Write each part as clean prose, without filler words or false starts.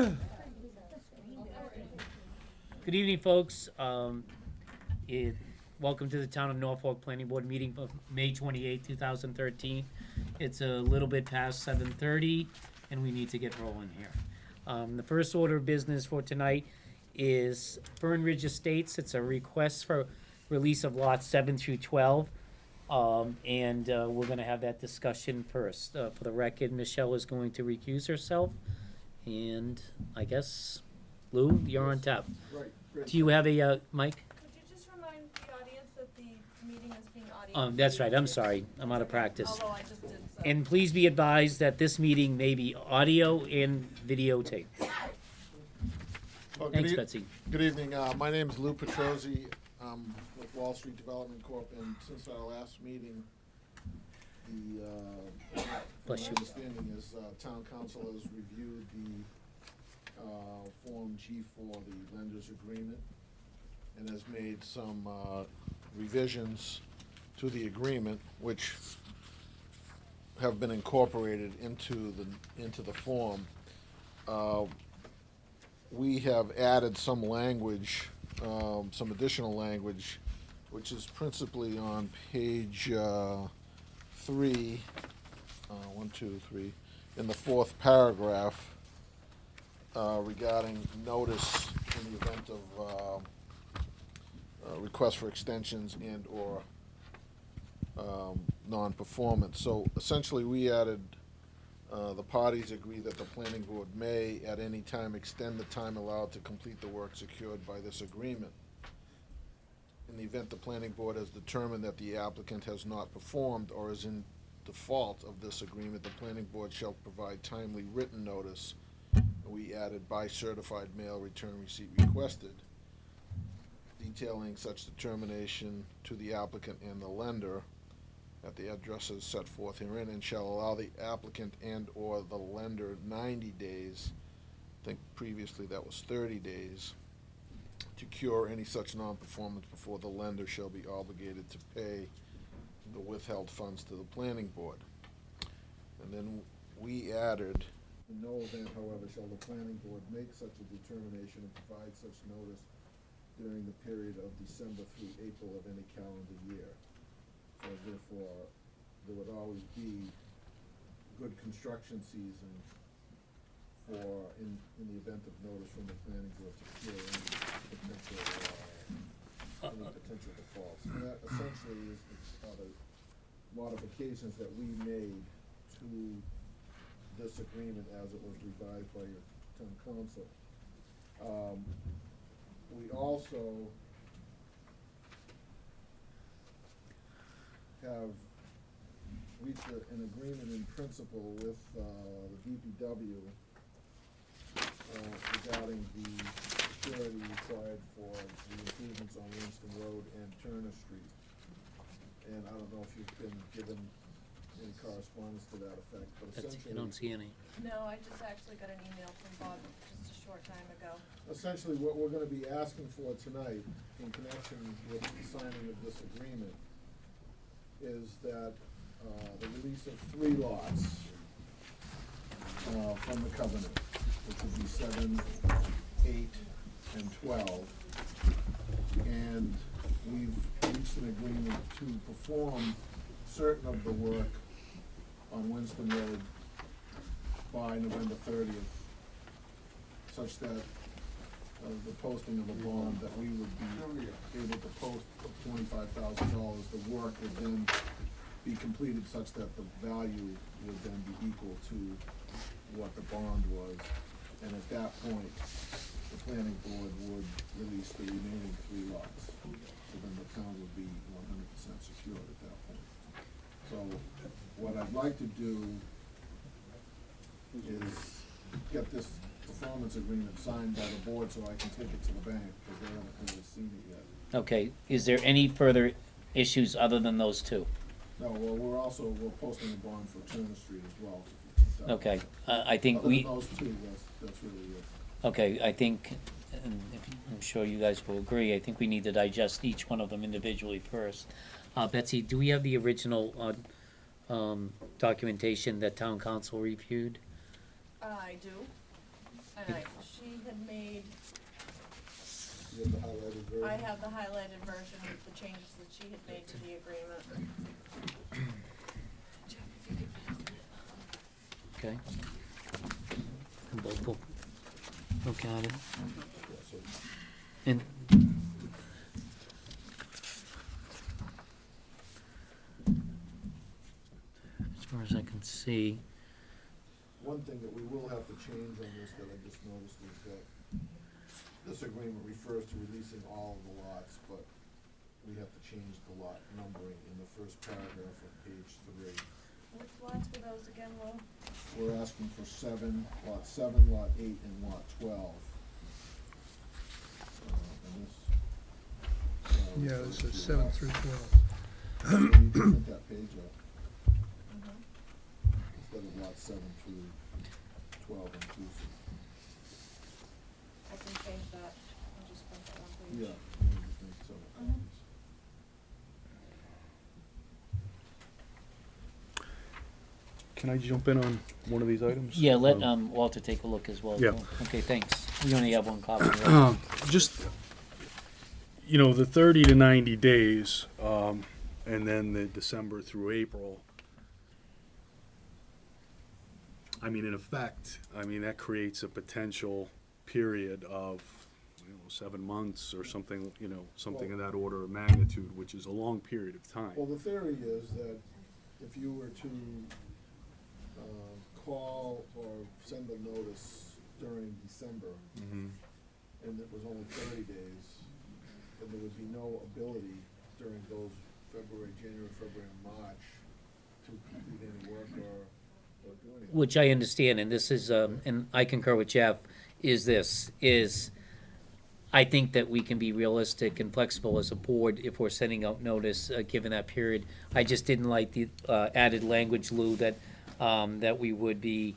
Good evening, folks. Welcome to the Town of Norfolk Planning Board meeting of May 28, 2013. It's a little bit past 7:30, and we need to get rolling here. The first order of business for tonight is Fern Ridge Estates. It's a request for release of lots 7 through 12. And we're going to have that discussion first. For the record, Michelle is going to recuse herself. And I guess, Lou, you're on top. Right, great. Do you have a mic? Could you just remind the audience that the meeting is being audio? That's right. I'm sorry. I'm out of practice. Although I just did so. And please be advised that this meeting may be audio and videotape. Well, Thanks, Betsy. Good evening. My name is Lou Petrozzi. I'm with Wall Street Development Corp. And since our last meeting, my Bless you. understanding is Town Council has reviewed the Form G for the lender's agreement and has made some revisions to the agreement, which have been incorporated into the form. We have added some language, some additional language, which is principally on page 3, 1, 2, 3, in the 4th paragraph, regarding notice in the event of request for extensions and/or non-performance. So essentially, we added, the parties agree that the planning board may at any time extend the time allowed to complete the work secured by this agreement. In the event the planning board has determined that the applicant has not performed or is in default of this agreement, the planning board shall provide timely written notice. We added by certified mail return receipt requested, detailing such determination to the applicant and the lender at the addresses set forth herein, and shall allow the applicant and/or the lender 90 days, I think previously that was 30 days, to cure any such non-performance before the lender shall be obligated to pay the withheld funds to the planning board. And then we added, in no event, however, shall the planning board make such a determination and provide such notice during the period of December through April of any calendar year. So therefore, there would always be good construction season for, in the event of notice from the planning board to cure any potential defaults. And that essentially is the modifications that we made to this agreement as it was revised by your town council. We also have reached an agreement in principle with the DPW regarding the security required for the improvements on Winston Road and Turner Street. And I don't know if you've been given any correspondence to that effect, but essentially. I don't see any. No, I just actually got an email from Bob just a short time ago. Essentially, what we're gonna be asking for tonight, in connection with the signing of this agreement, is that the release of 3 lots from the covenant, which would be 7, 8, and 12. And we've reached an agreement to perform certain of the work on Winston Road by November 30th, such that the posting of a bond that we would be able to post of $25,000, the work would then be completed such that the value would then be equal to what the bond was. And at that point, the planning board would release the remaining 3 lots. So then the town would be 100% secured at that point. So what I'd like to do is get this performance agreement signed by the board so I can take it to the bank, because they haven't really seen it yet. Okay, is there any further issues other than those 2? No, well, we're posting a bond for Turner Street as well. Okay, I think Other we, than those 2, that's really it. okay, I think, and I'm sure you guys will agree, I think we need to digest each one of them individually first. Betsy, do we have the original documentation that town council reviewed? I do. And she had made, You have the highlighted version? I have the highlighted version with the changes that she had made to the agreement. Jeff, if you could pass that. Okay. And we'll look at it. Yeah, so And as far as I can see, one thing that we will have to change on this that I just noticed is that this agreement refers to releasing all of the lots, but we have to change the lot numbering in the first paragraph of page 3. Which lots were those again, Lou? We're asking for lot 7, lot 8, and lot 12. And this, Yeah, refers this is to 7 lots. through 12. So you can print that page up instead of lot 7 through 12 inclusive. I can change that, I'll just print that one page. Yeah. I just think so. Can I jump in on one of these items? yeah, let Walter take a look as well. Yeah. Okay, thanks. We only have one copy. Right? Just, you know, the 30 to 90 days, and then the December through April. I mean, in effect, that creates a potential period of, 7 months or something, something of that order of magnitude, which is a long period of time. Well, the theory is that if you were to call or send a notice during December, Mhm. and it was only 30 days, then there would be no ability during those January, February, and March to complete any work or do anything. Which I understand, and this is, and I concur with Jeff, is I think that we can be realistic and flexible as a board if we're sending out notice, given that period. I just didn't like the added language, Lou, that we would be,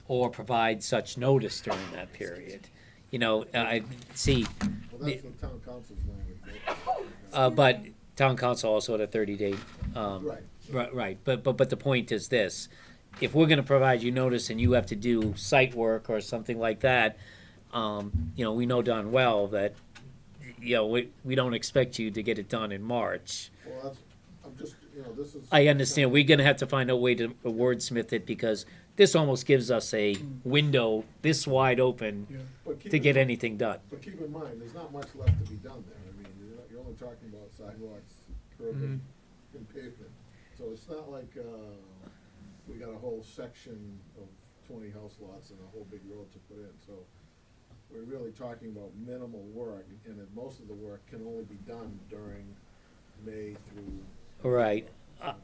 or provide such notice during that period. I see, Well, that's the town council's language, right? but town council also had a 30-day, Right. right, but the point is this: if we're gonna provide you notice and you have to do site work or something like that, we know darn well that, we don't expect you to get it done in March. Well, that's, I'm just, this is. I understand, we're gonna have to find a way to wordsmith it, because this almost gives us a window this wide open Yeah. But keep to in get mind- anything done. But keep in mind, there's not much left to be done there. I mean, you're only talking about sidewalks, curbing, and pavement. So it's not like, we got a whole section of 20 house lots and a whole big road to put in. So we're really talking about minimal work, and that most of the work can only be done during May through. Right. I'll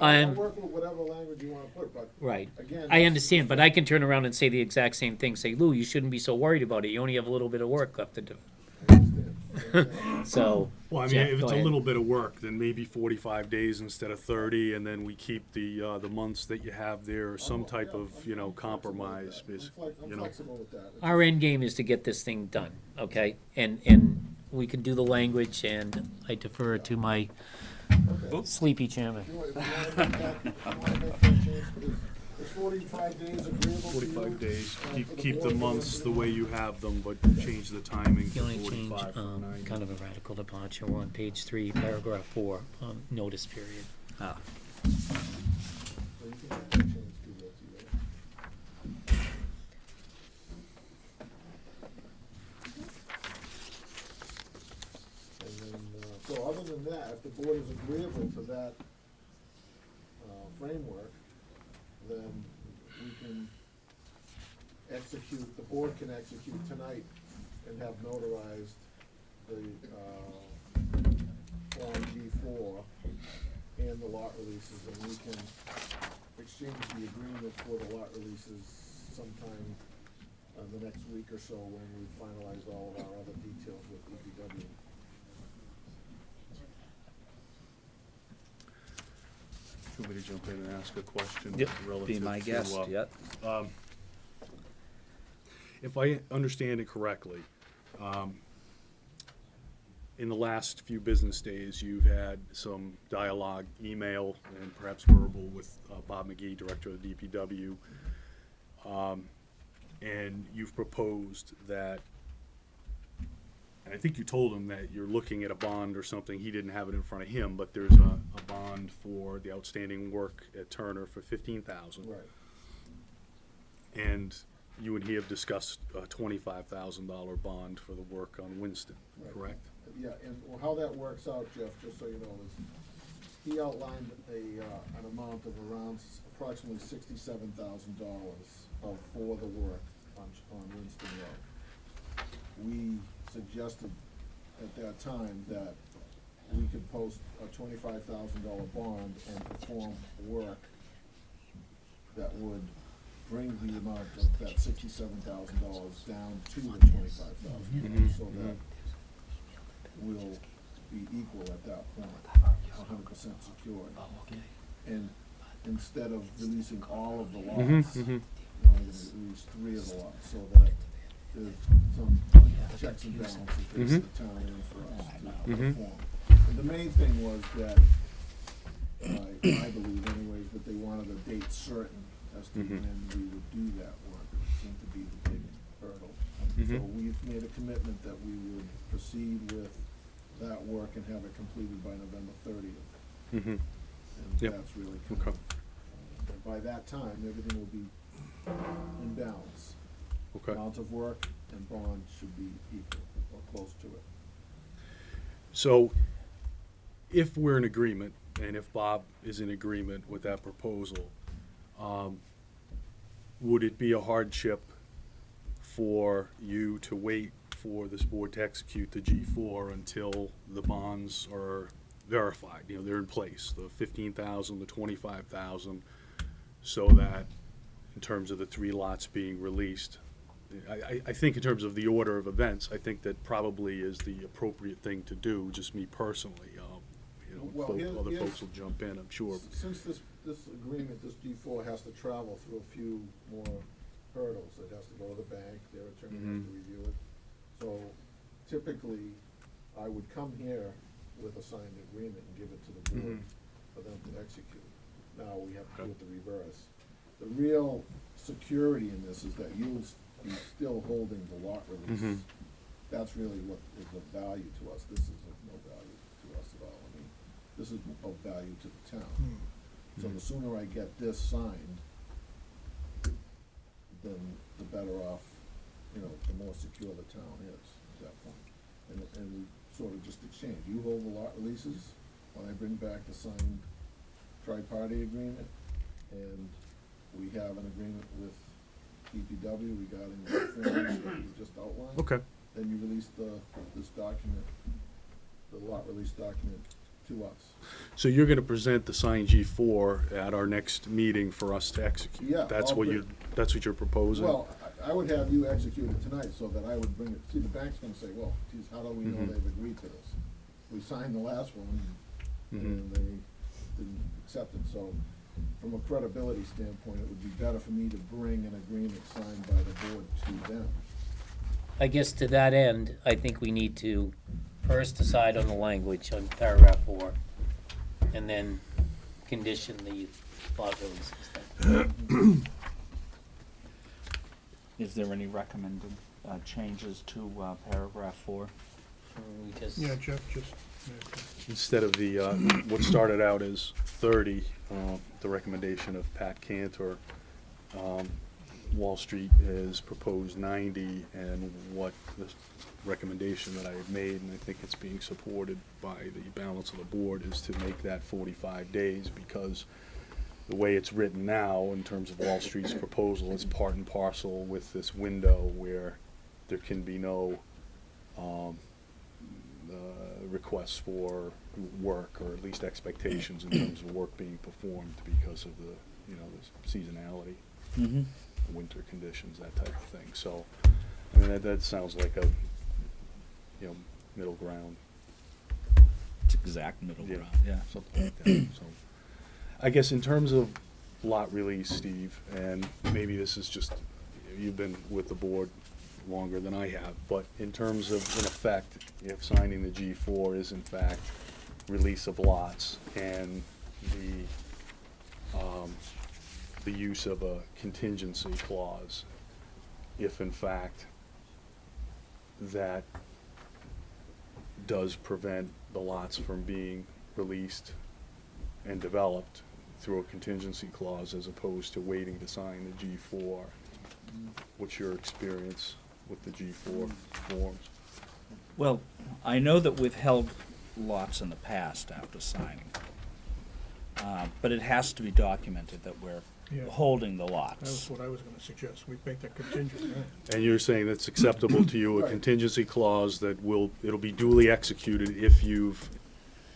I'm, work with whatever language you wanna put, but right. again. I understand, but I can turn around and say the exact same thing, say, Lou, you shouldn't be so worried about it, you only have a little bit of work left to do. I understand. So, Well, I mean, Jeff, if go it's a ahead. little bit of work, then maybe 45 days instead of 30, and then we keep the months that you have there, or some type of, compromise, basically, I'm flexible with that. our end game is to get this thing done, okay? And we can do the language, and I defer to my Okay. sleepy chairman. If you wanna make that change, is 45 days agreeable to you? 45 days, for keep the board to months the consider? way you have them, but change the timing The to only change, 45 from 90. kind of a radical departure, we're on page 3, paragraph 4, notice period. So you can make that change to that, too. And then, so other than that, if the board is agreeable to that, framework, then we can execute, the board can execute tonight and have notarized the, Form G4 and the lot releases, and we can exchange the agreement for the lot releases sometime, the next week or so, when we finalize all of our other details with DPW. Want me to jump in and ask a question Yep, relative be my to, guest, yep. If I understand it correctly, in the last few business days, you've had some dialogue, email, and perhaps verbal with Bob McGee, Director of the DPW. and you've proposed that, and I think you told him that you're looking at a bond or something, he didn't have it in front of him, but there's a bond for the outstanding work at Turner for $15,000. Right. And you and he have discussed a $25,000 bond for the work on Winston, Right. correct? Yeah, and how that works out, Jeff, just so you know, is he outlined an amount of around approximately $67,000 for the work on Winston Road. We suggested at that time that we could post a $25,000 bond and perform work that would bring the amount of that $67,000 down to the $25,000, so that will be equal at that point, 100% secured. And instead of releasing all of the lots, we're only gonna release 3 of the lots, so that there's some checks and balances for the town and for us to perform. And the main thing was that, I believe anyways, that they wanted a date certain as to when we would do that work. It seemed to be the big hurdle. So we've made a commitment that we would proceed with that work and have it completed by November 30th. And Yep. that's really Okay. kind of, and by that time, everything will be in balance. Okay. Amount of work and bond should be equal or close to it. So, if we're in agreement, and if Bob is in agreement with that proposal, would it be a hardship for you to wait for this board to execute the G4 until the bonds are verified? You know, they're in place, the 15,000, the 25,000, so that in terms of the 3 lots being released, I think in terms of the order of events, I think that probably is the appropriate thing to do, just me personally. You know, Well, other here's- folks will jump in, I'm sure. Since this agreement, this G4 has to travel through a few more hurdles, it has to go to the bank, their attorney has to review it. So typically, I would come here with a signed agreement and give it to the board for them to execute. Now we have to do it the reverse. The real security in this is that you'll be still holding the lot release. That's really what is of value to us. This is of no value to us at all. I mean, this is of value to the town. So the sooner I get this signed, then the better off, you know, the more secure the town is at that point. And we sort of just exchange. You hold the lot releases, when I bring back the signed tri-party agreement, and we have an agreement with DPW regarding the forms that you just outlined. Okay. Then you release this document, the lot release document to us. So you're gonna present the signed G4 at our next meeting for us to execute? Yeah, That's I'll what bring- that's what you're proposing? Well, I would have you execute it tonight, so that I would bring it, see, the bank's gonna say, well, geez, how do we know they've agreed to this? We signed the last one, and they didn't accept it, so from a credibility standpoint, it would be better for me to bring an agreement signed by the board to them. I guess to that end, I think we need to first decide on the language on paragraph 4, and then condition the lot releases. Is there any recommended changes to paragraph 4? We just, Yeah, Jeff just, Instead of the, what started out as 30, the recommendation of Pat Cantor, Wall Street is proposed 90, and what the recommendation that I have made, and I think it's being supported by the balance of the board, is to make that 45 days, because the way it's written now, in terms of Wall Street's proposal, it's part and parcel with this window where there can be no requests for work, or at least expectations in terms of work being performed because of the, you know, the seasonality, winter conditions, that type of thing. So, I mean, that sounds like a, you know, middle ground. It's exact middle ground, yeah. Something like that, so. I guess in terms of lot release, Steve, and maybe this is just, you've been with the board longer than I have, but in terms of, in effect, if signing the G4 is in fact release of lots, and the use of a contingency clause, if in fact that does prevent the lots from being released and developed through a contingency clause as opposed to waiting to sign the G4. What's your experience with the G4 forms? Well, I know that we've held lots in the past after signing. But it has to be documented that we're Yeah. holding the That was lots. what I was gonna suggest, we make that contingent, yeah. And you're saying that's acceptable to you, a Right. contingency clause that it'll be duly executed if you've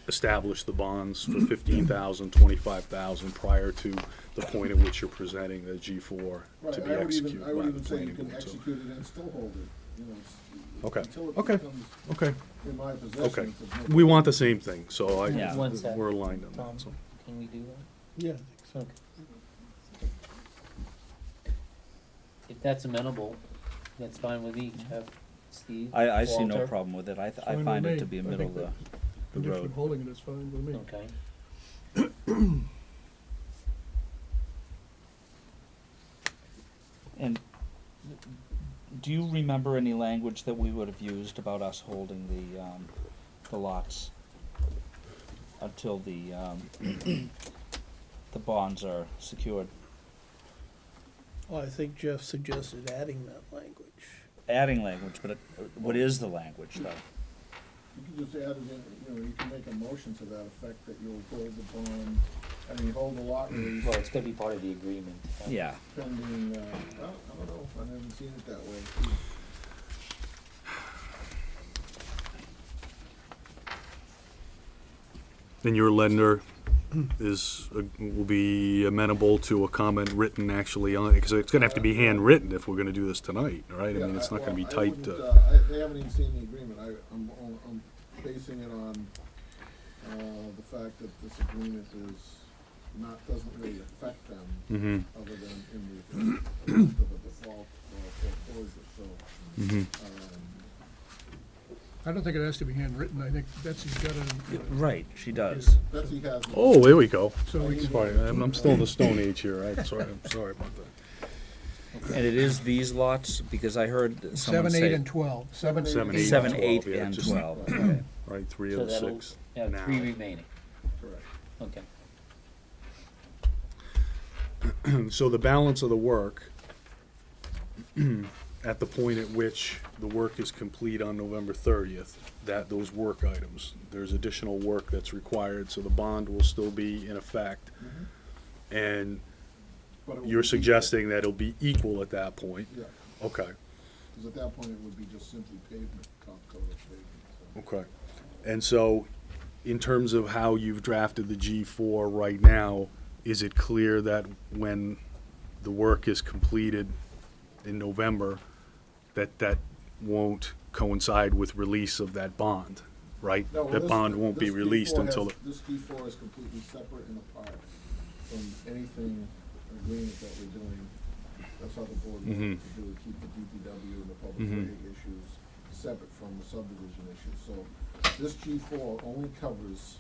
established the bonds for 15,000, 25,000 prior to the point at which you're presenting the G4 Right, to be I would executed even, by I would the even say you planning can board. So- execute it and still hold it, you know, Okay, until it okay. becomes Okay, in my okay. possession. it's no- We want the same thing, so Yeah. One sec. we're aligned on Tom, that, so. can we do that? Yeah. Okay. If that's amenable, that's fine with me, Jeff, Steve, I see no Walter? problem with it. I Fine with find it me. to be a I middle think of that the Condition road. of holding it is fine with me. Okay. And do you remember any language that we would have used about us holding the lots until the bonds are secured? Well, I think Jeff suggested adding that language. Adding language, but what is the language though? You can just add it in, you know, you can make a motion to that effect that you'll hold the bond, I mean, hold the lot release Well, it's gonna be part of the agreement. Yeah, pending, well, I don't know, I haven't seen it that way. And your lender will be amenable to a comment written actually on it, because it's gonna have to be handwritten if we're gonna do this tonight, right? I Yeah, mean, it's not gonna be well, I typed, wouldn't, they haven't even seen the agreement, I'm basing it on, the fact that this agreement doesn't really affect them, mhm, other than in the event of a default or foreclosure, so, mhm. I don't think it has to be handwritten, I think Betsy's got it. right, she does. Betsy has. Oh, there we go. So we can, Sorry, I'm still in the Stone Age here, I'm sorry about that. And it is these lots, because I heard someone 7, say. 8, and 12. Seven, Seven, eight, eight, 7, 12, 8, yeah, and just- 12, okay. Right, three So of the that'll six have now. 3 remaining, Correct. okay. So the balance of the work, at the point at which the work is complete on November 30th, those work items, there's additional work that's required, so the bond will still be in effect. And But it would you're be- suggesting that it'll be equal at that point? Yeah, Okay, because at that point it would be just simply pavement, top coat of pavement, so. okay. And so, in terms of how you've drafted the G4 right now, is it clear that when the work is completed in November, that won't coincide with release of that bond, right? No, well, That this- bond won't be this released D4 until, has- This D4 is completely separate and apart from anything, agreement that we're doing. That's how the board wanted to do, keep the DPW and the public Mhm. way issues separate from the subdivision issues. So this G4 only covers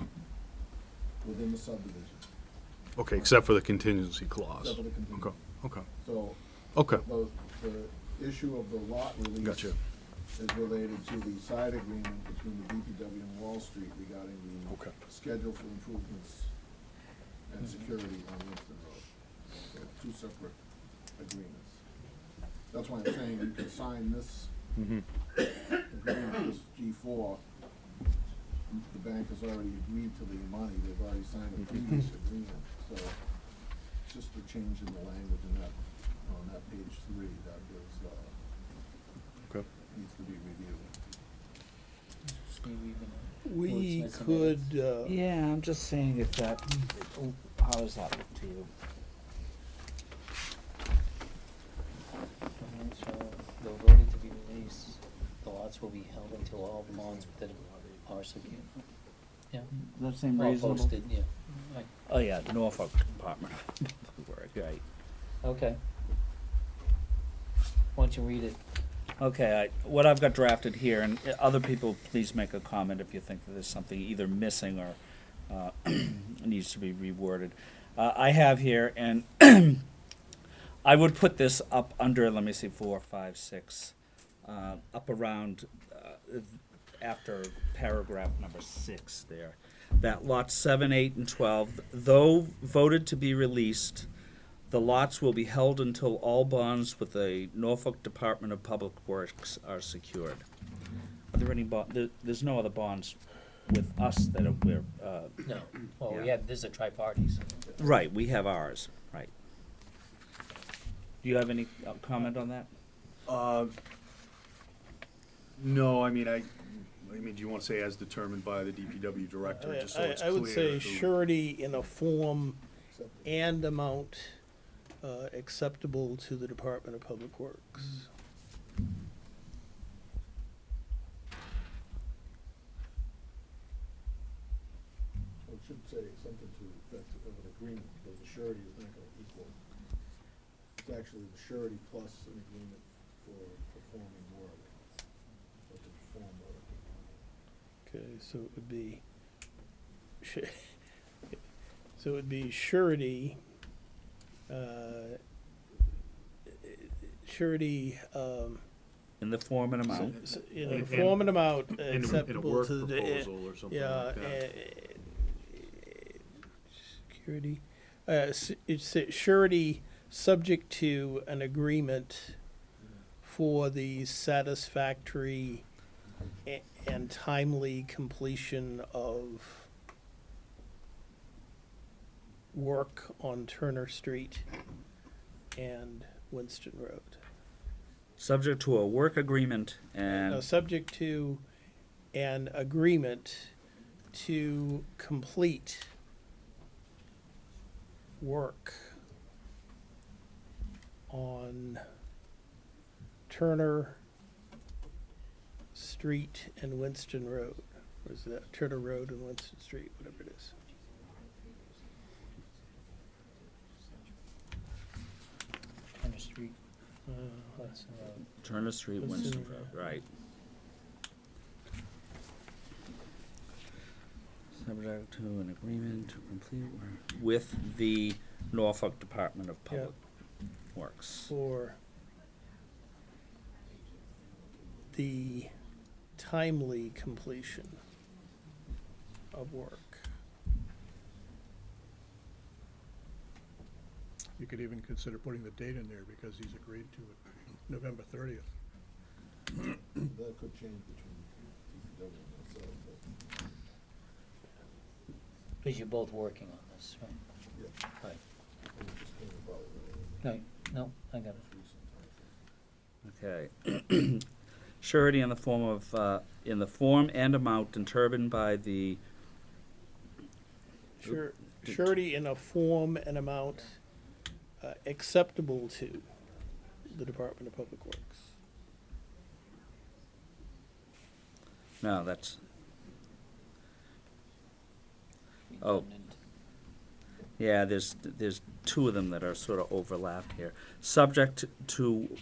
within the subdivision, okay, except for the contingency clause. except for the contingency. Okay, So okay, the issue of the lot release gotcha, is related to the side agreement between the DPW and Wall Street regarding the okay. schedule for improvements and security on Winston Road. So two separate agreements. That's why I'm saying you can sign this Mhm. agreement, this G4. The bank has already agreed to the money, they've already signed a previous agreement, so it's just a change in the language in that, on that page 3 that is, Okay. needs to be reviewed. Steve, you gonna- We Wordsmith some could, Yeah, I'm just saying if that, how does that look to you? Okay, so the voting to be released, the lots will be held until all the bonds that are secured. Yeah, Does that seem all reasonable? posted, yeah, right, Oh, yeah, the Norfolk Department of Work, right. okay. Why don't you read it? Okay, what I've got drafted here, and other people, please make a comment if you think that there's something either missing or needs to be reworded. I have here, and I would put this up under, let me see, 4, 5, 6, up around, after paragraph number 6 there. That lots 7, 8, and 12, though voted to be released, the lots will be held until all bonds with the Norfolk Department of Public Works are secured. Are there any there's no other bonds with us that we're, No, well, we Yeah. have, this is a tri-parties. right, we have ours, right. Do you have any comment on that? No, I mean, do you want to say as determined by the DPW director, just so it's I clear? would say who- surety in a form and amount acceptable to the Department of Public Works. So it should say something to the effect of an agreement, because the surety is not gonna equal. It's actually the surety plus an agreement for performing work, or to perform work. Okay, so it would be, so it would be surety, surety, In the form and amount? in a And- form and amount In a acceptable work to the, proposal or something yeah, like that. security, it's surety subject to an agreement for the satisfactory and timely completion of work on Turner Street and Winston Road. Subject to a work agreement No, and, subject to an agreement to complete work on Turner Street and Winston Road. Or is that Turner Road and Winston Street, whatever it is. Turner Street, Hudson Road. Turner Street, Winston Winston Road, right. Subject to an agreement to complete work with the Norfolk Department of Public Works. For the timely completion of work. You could even consider putting the date in there because he's agreed to it, November 30th. That could change between DPW and myself, but, Because you're both working on this, right? yeah, Right. it just came about, No, I got it. recent timeframe. Okay. Surety in the form of, in the form and amount determined by the, Surety in a form and amount acceptable to the Department of Public Works. no, that's, oh, Redundant. yeah, there's two of them that are sort of overlapped here. Subject to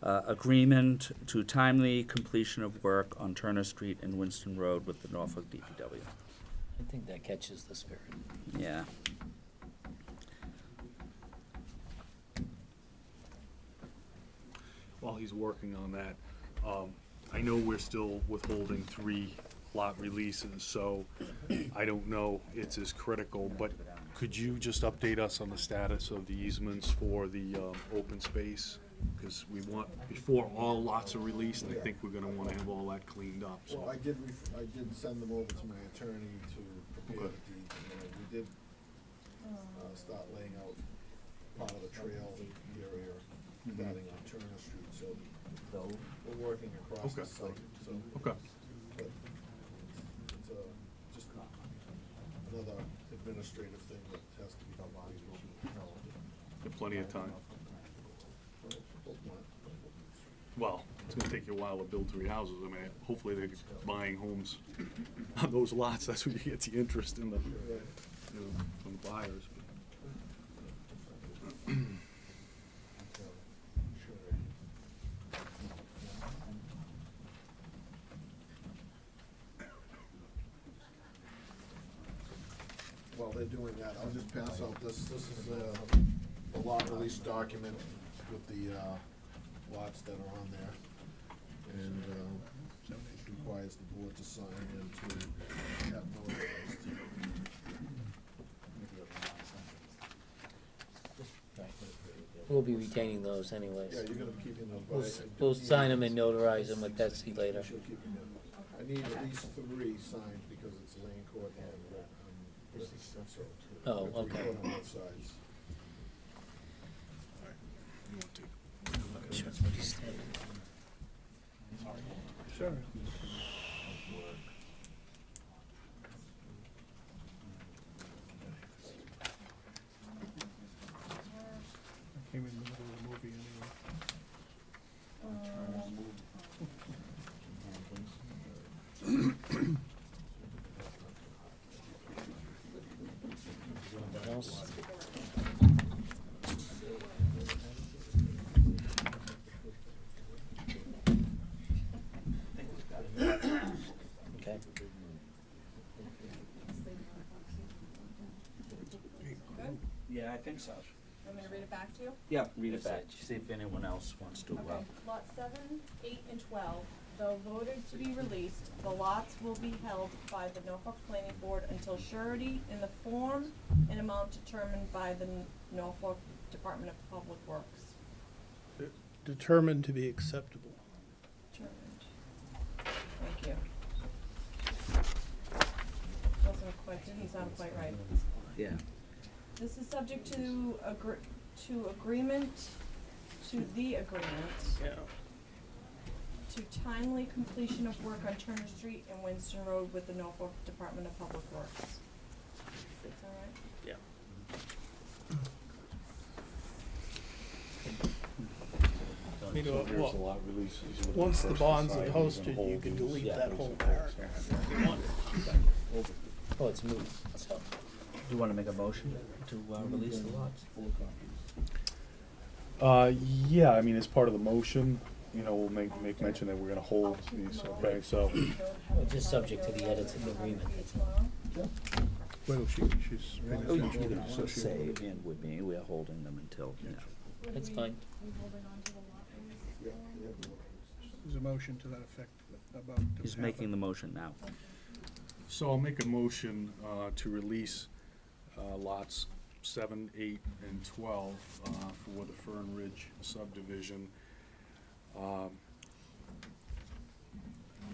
agreement to timely completion of work on Turner Street and Winston Road with the Norfolk DPW. I think that catches the spirit. Yeah. While he's working on that, I know we're still withholding 3 lot releases, so I don't know it's as critical, but could you just update us on the status of the easements for the open space? Because we want, before all lots are released, I think we're gonna wanna have all that cleaned up, so. Well, I did send them over to my attorney to prepare Okay. the deeds, we did, start laying out part of the trail area, starting on Turner Street, so we're working across the Okay. site, so, Okay. but it's, just another administrative thing that has to be done. Got plenty of time. Well, it's gonna take you a while to build 3 houses. I mean, hopefully they're buying homes on those lots. That's when you get the interest in the, you know, from the buyers. While they're doing that, I'll just pass out this is the lot release document with the, lots that are on there. And, requires the board to sign and to have notarized. We'll be retaining those anyways. Yeah, you're gonna be keeping those. We'll, but I s- just we'll need sign them these- and notarize them with Betsy later. She'll keep them in. I need at least 3 signed because it's land court and, so. Oh, we have to okay. record on both sides. Sure. I came in the middle of the movie anyway. Anything else? Okay. Yeah, I think so. Want me to read it back to you? Yeah, read it back, see if anyone else wants to, Okay, lot 7, 8, and 12, though voted to be released, the lots will be held by the Norfolk Planning Board until surety in the form and amount determined by the Norfolk Department of Public Works. Determined to be acceptable. Determined. Thank you. Didn't sound quite right. yeah. This is subject to agreement, Yeah. to timely completion of work on Turner Street and Winston Road with the Norfolk Department of Public Works. That's all right? Yeah. You know, So here's well, the lot releases with once the first bonds are decided posted, we're gonna you hold can these. delete Yeah. that whole paragraph if you want. Oh, it's moved, so. Do you wanna make a motion to, release the lots? Yeah, I mean, as part of the motion, you know, we'll make mention that we're gonna hold these, okay, so. Well, just subject to the edits of the agreement, that's all. Well, she's paying Oh, you attention. can so also she- say, and with me, we are holding them until, you know. That's fine. There's a motion to that effect about. to He's have making a- the motion now. So I'll make a motion to release lots 7, 8, and 12 for the Fern Ridge subdivision,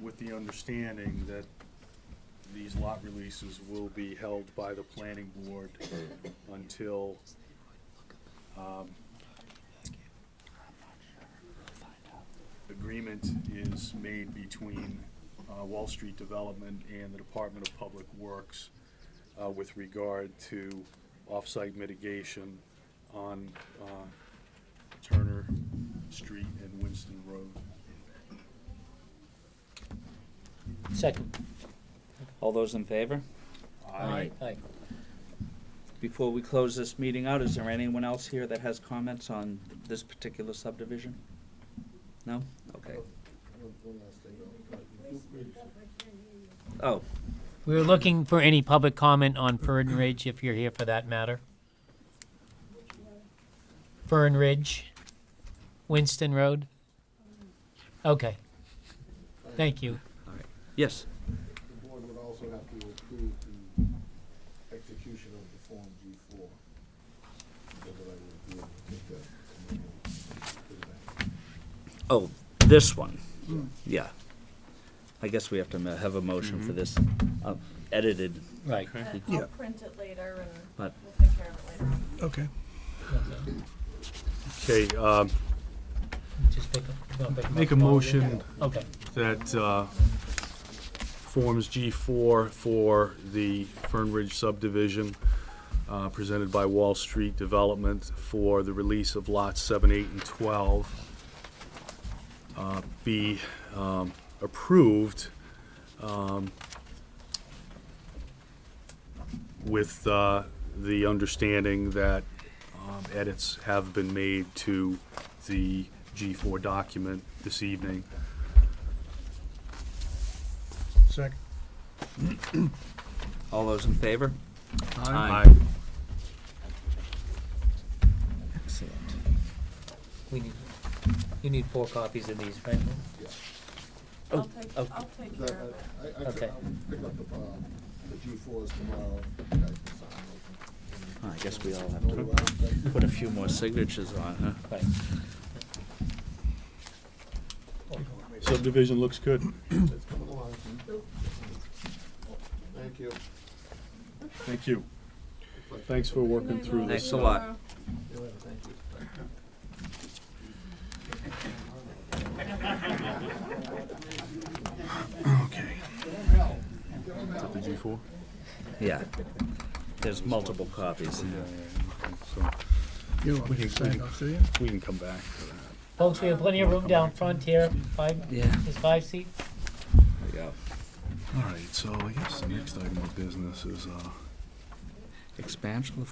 with the understanding that these lot releases will be held by the planning board until agreement is made between Wall Street Development and the Department of Public Works with regard to off-site mitigation on Turner Street and Winston Road. Second. All those in favor? Aye. Before we close this meeting out, is there anyone else here that has comments on this particular subdivision? No? Okay. One last thing though. Oh, We're looking for any public comment on Fern Ridge, if you're here for that matter. Fern Ridge, Winston Road. Okay. Thank you. yes. The board would also have to approve the execution of the Form G4. So that I would be able to take that and put it back. Oh, this one. Yeah. I guess we have to have a motion for this edited. Right. Okay. Yeah. I'll print it later and But- we'll take care of it later on. Okay. Okay, Just pick up. you wanna pick 'em make a up? motion Okay. that Forms G4 for the Fern Ridge subdivision presented by Wall Street Development for the release of lots 7, 8, and 12 be approved with the understanding that edits have been made to the G4 document this evening. Second. All those in favor? Aye. Excellent. You need 4 copies of these, right? I'll take care of it. Okay. I'll pick up the G4s tomorrow. You guys can sign those. I guess we all have to put a few more signatures on, huh? Right. Subdivision looks good. It's coming along. Thank you. Thank you. Thanks for working through this. Thanks a lot. See you later. Thank you. Okay. Is that the G4? Yeah. There's multiple copies. So You don't We want to can- sign we can- those, do you? we can come back to that. Folks, we have plenty of room down front here. 5, Yeah. is 5 seats? There we go. All right, so I guess the next item of business is, Expansion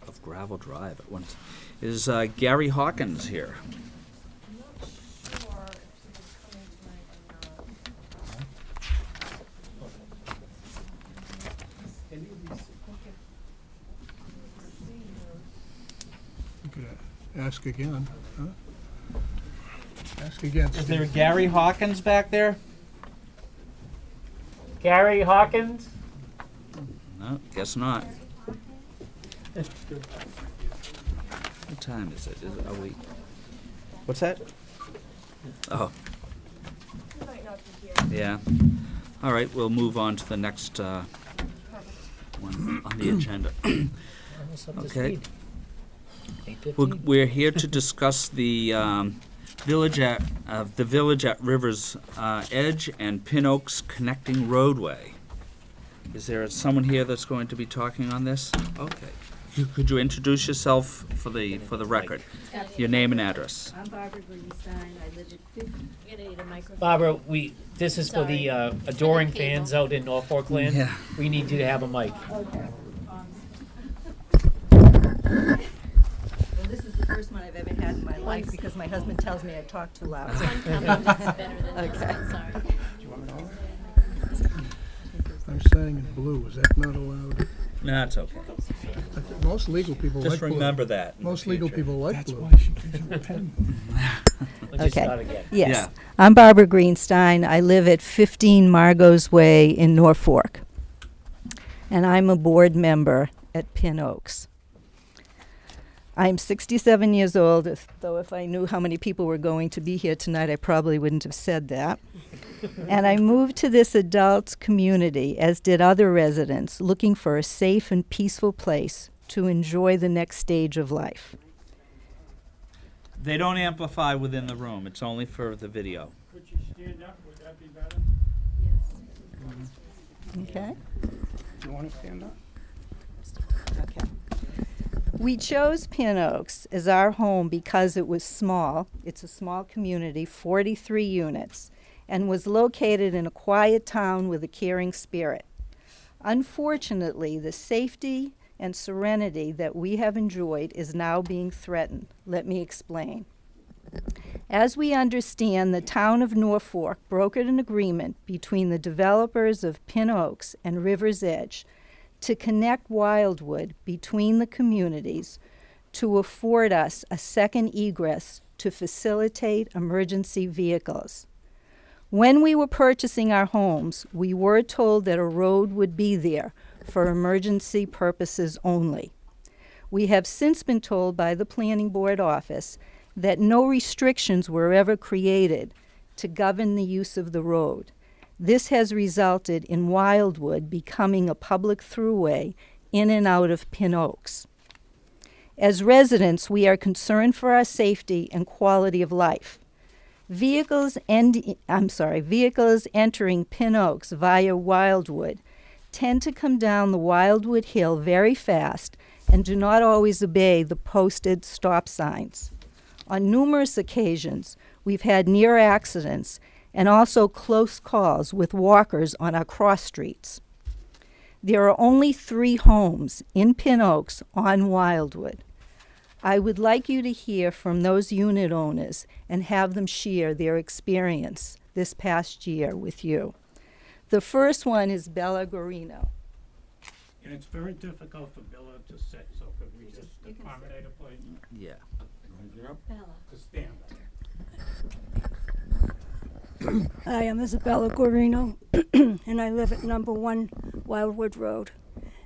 of gravel drive at once. Is Gary Hawkins here? I'm not sure if he was coming tonight or not. You could ask again, huh? Ask again, Is there a Steve. Gary Hawkins back there? Gary Hawkins? No, guess not. What time is it? Are we? What's that? Oh, He might not be here. yeah. All right, we'll move on to the next one on the agenda. Almost up to Okay. speed. 8:15. We're here to discuss the village at River's Edge and Pin Oaks connecting roadway. Is there someone here that's going to be talking on this? Okay. Could you introduce yourself for the record? Your name and address. I'm Barbara Greenstein. I live at 50. Barbara, this is for the adoring cable. fans out in Norfolk land. Yeah. We need you to have a mic. Okay. Well, this is the first one I've ever had in my life because my husband tells me I talk too loud. Okay. I'm signing in blue, is that not allowed? No, it's okay. Most legal people like Just blue. remember that. in the Most legal future. people like blue. she gives you a pen. Let's just Okay. start again. Yes. Yeah. I'm Barbara Greenstein. I live at 15 Margot's Way in Norfolk. And I'm a board member at Pin Oaks. I'm 67 years old, though if I knew how many people were going to be here tonight, I probably wouldn't have said that. And I moved to this adult community, as did other residents, looking for a safe and peaceful place to enjoy the next stage of life. They don't amplify within the room. It's only for the video. Could you stand up? Would that be better? Okay? Do you want to stand up? Okay. We chose Pin Oaks as our home because it was small. It's a small community, 43 units, and was located in a quiet town with a caring spirit. Unfortunately, the safety and serenity that we have enjoyed is now being threatened. Let me explain. As we understand, the town of Norfolk brokered an agreement between the developers of Pin Oaks and River's Edge to connect Wildwood between the communities to afford us a second egress to facilitate emergency vehicles. When we were purchasing our homes, we were told that a road would be there for emergency purposes only. We have since been told by the Planning Board office that no restrictions were ever created to govern the use of the road. This has resulted in Wildwood becoming a public throughway in and out of Pin Oaks. As residents, we are concerned for our safety and quality of life. Vehicles entering Pin Oaks via Wildwood tend to come down the Wildwood Hill very fast and do not always obey the posted stop signs. On numerous occasions, we've had near accidents and also close calls with walkers on our cross streets. There are only 3 homes in Pin Oaks on Wildwood. I would like you to hear from those unit owners and have them share their experience this past year with you. The first one is Bella Guarino. And it's very difficult for Bella to sit, so could we just accommodate a place? Yeah. Hi, I'm Isabella Guarino, and I live at number 1 Wildwood Road.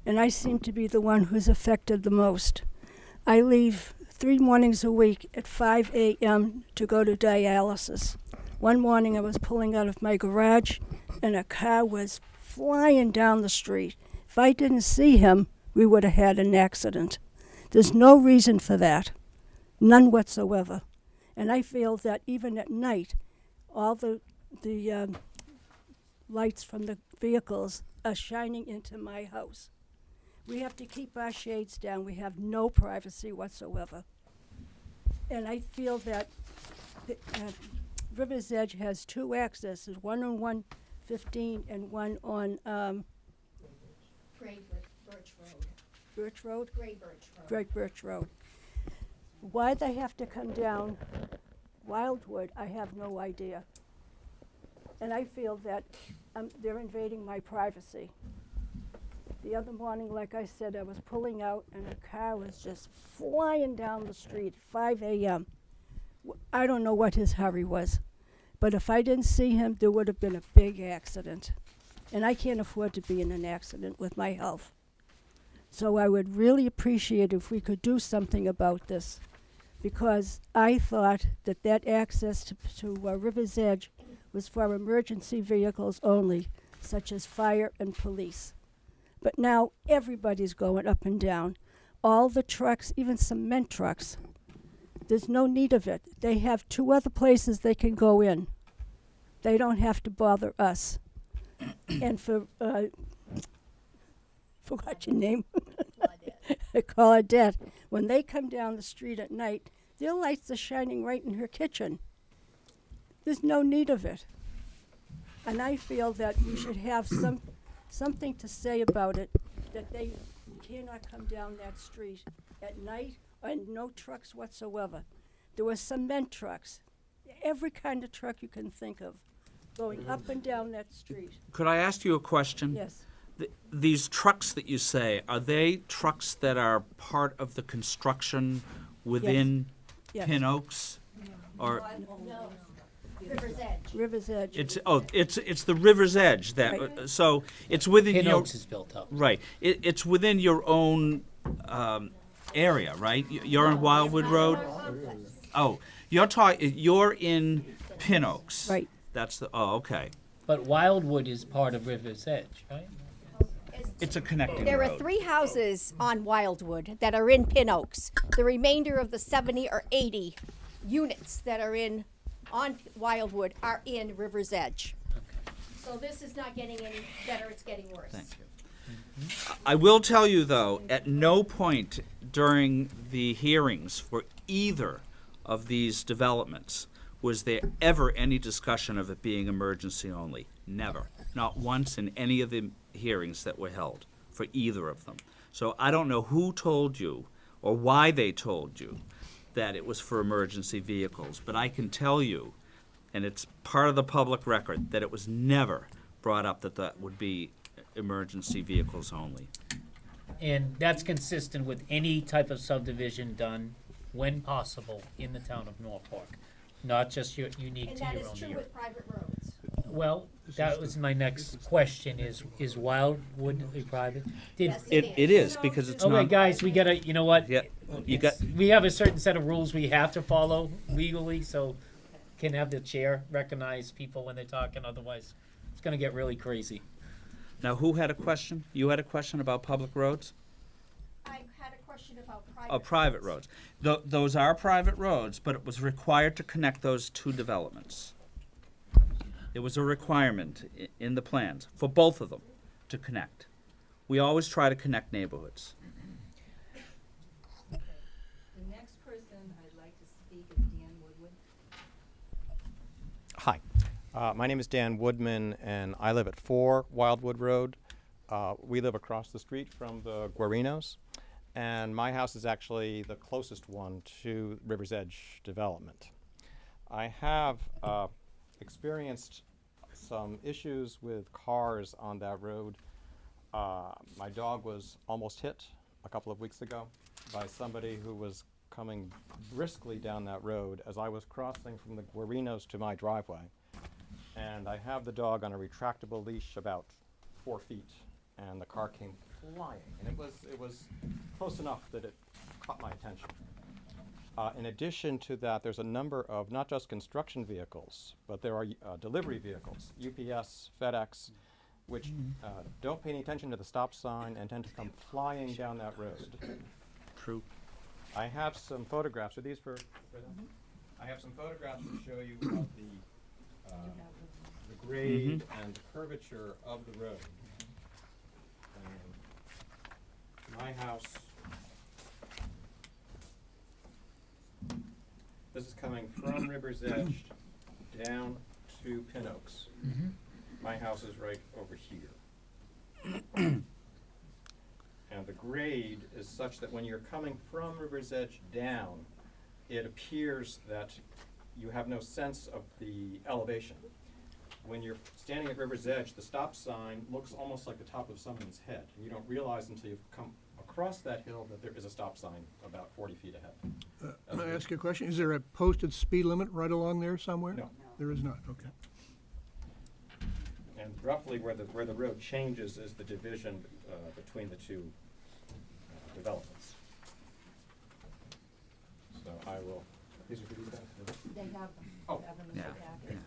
And I seem to be the one who's affected the most. I leave 3 mornings a week at 5 a.m. to go to dialysis. One morning I was pulling out of my garage, and a car was flying down the street. If I didn't see him, we would have had an accident. There's no reason for that, none whatsoever. And I feel that even at night, all the lights from the vehicles are shining into my house. We have to keep our shades down. We have no privacy whatsoever. And I feel that River's Edge has 2 accesses, one on 115 and one on Birch Road. Birch Road? Gray Birch Road. Great Birch Road. Why they have to come down Wildwood, I have no idea. And I feel that they're invading my privacy. The other morning, like I said, I was pulling out and a car was just flying down the street at 5 a.m. I don't know what his hurry was, but if I didn't see him, there would have been a big accident. And I can't afford to be in an accident with my health. So I would really appreciate if we could do something about this, because I thought that that access to River's Edge was for emergency vehicles only, such as fire and police. But now everybody's going up and down. All the trucks, even cement trucks, there's no need of it. They have 2 other places they can go in. They don't have to bother us. And for forgot your name. Claudette. When they come down the street at night, their lights are shining right in her kitchen. There's no need of it. And I feel that we should have something to say about it, that they cannot come down that street at night, and no trucks whatsoever. There were cement trucks, every kind of truck you can think of, going up and down that street. Could I ask you a question? Yes. These trucks that you say, are they trucks that are part of the construction within Yes. Pin Oaks? Or No, River's Edge. River's Edge. it's the River's Edge that Right. so it's within Pin your Oaks is built up. right. It's within your own area, right? You're on Wildwood Road. Oh, you're in Pin Oaks. Right. That's the okay. But Wildwood is part of River's Edge, right? It's a connecting There road. are 3 houses on Wildwood that are in Pin Oaks. The remainder of the 70 or 80 units that are on Wildwood are in River's Edge. So this is not getting any better, it's getting worse. Thank you. I will tell you, though, at no point during the hearings for either of these developments was there ever any discussion of it being emergency only. Never. Not once in any of the hearings that were held for either of them. So I don't know who told you or why they told you that it was for emergency vehicles, but I can tell you, and it's part of the public record, that it was never brought up that that would be emergency vehicles only. And that's consistent with any type of subdivision done when possible in the town of Norfolk, not just unique And to that your is own true area. with private roads. Well, that was my next question, is Wildwood a private? Yes, It is, because it's Okay, not. guys, we gotta, you know what? Yeah, you got, We have a certain set of rules we have to follow legally, so can have the chair recognize people when they're talking, otherwise it's gonna get really crazy. now who had a question? You had a question about public roads? I had a question about private. Oh, private roads. Those are private roads, but it was required to connect those 2 developments. It was a requirement in the plans for both of them to connect. We always try to connect neighborhoods. The next person I'd like to speak is Dan Woodward. Hi, my name is Dan Woodman, and I live at 4 Wildwood Road. We live across the street from the Guarinos, and my house is actually the closest one to River's Edge development. I have experienced some issues with cars on that road. My dog was almost hit a couple of weeks ago by somebody who was coming briskly down that road as I was crossing from the Guarinos to my driveway. And I have the dog on a retractable leash about 4 feet, and the car came flying. And it was close enough that it caught my attention. In addition to that, there's a number of not just construction vehicles, but there are delivery vehicles, UPS, FedEx, which don't pay any attention to the stop sign and tend to come flying down that road. True. I have some photographs. Are these for them? I have some photographs to show you of the grade and curvature of the road. My house. This is coming from River's Edge down to Pin Oaks. My house is right over here. And the grade is such that when you're coming from River's Edge down, it appears that you have no sense of the elevation. When you're standing at River's Edge, the stop sign looks almost like the top of someone's head. And you don't realize until you've come across that hill that there is a stop sign about 40 feet ahead. May I ask you a question? Is there a posted speed limit right along there somewhere? No. There is not, okay. And roughly where the road changes is the division between the two developments. So I will, these are for you guys? They have them. Oh. Have them in the packet.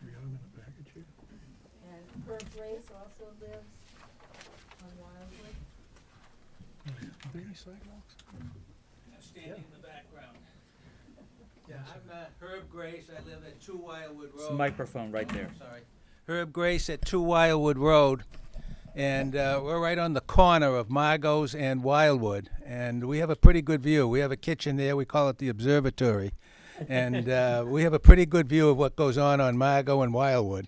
We have them in the package here. And Herb Grace also lives on Wildwood. Are there any sidewalks? Standing in the background. Yeah, I'm Herb Grace, I live at 2 Wildwood Road. It's the microphone right there. Sorry. Herb Grace at 2 Wildwood Road, and we're right on the corner of Margot's and Wildwood, and we have a pretty good view. We have a kitchen there, we call it the observatory, and we have a pretty good view of what goes on Margot and Wildwood.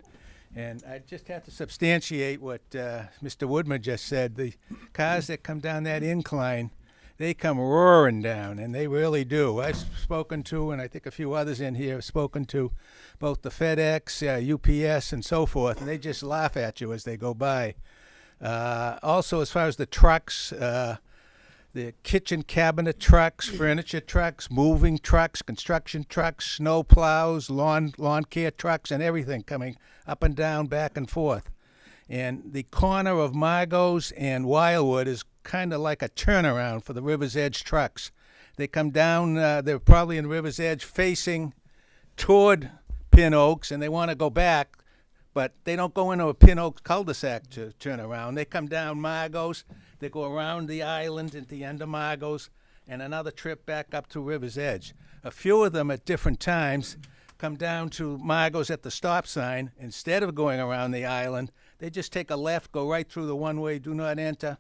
And I just have to substantiate what Mr. Woodman just said. The cars that come down that incline, they come roaring down, and they really do. I've spoken to, and I think a few others in here have spoken to, both the FedEx, UPS, and so forth, and they just laugh at you as they go by. Also, as far as the trucks, the kitchen cabinet trucks, furniture trucks, moving trucks, construction trucks, snow plows, lawn care trucks, and everything coming up and down, back and forth. And the corner of Margot's and Wildwood is kind of like a turnaround for the River's Edge trucks. They come down, they're probably in River's Edge facing toward Pin Oaks, and they want to go back, but they don't go into a Pin Oaks cul-de-sac to turn around. They come down Margot's, they go around the island at the end of Margot's, and another trip back up to River's Edge. A few of them at different times come down to Margot's at the stop sign. Instead of going around the island, they just take a left, go right through the one-way do not enter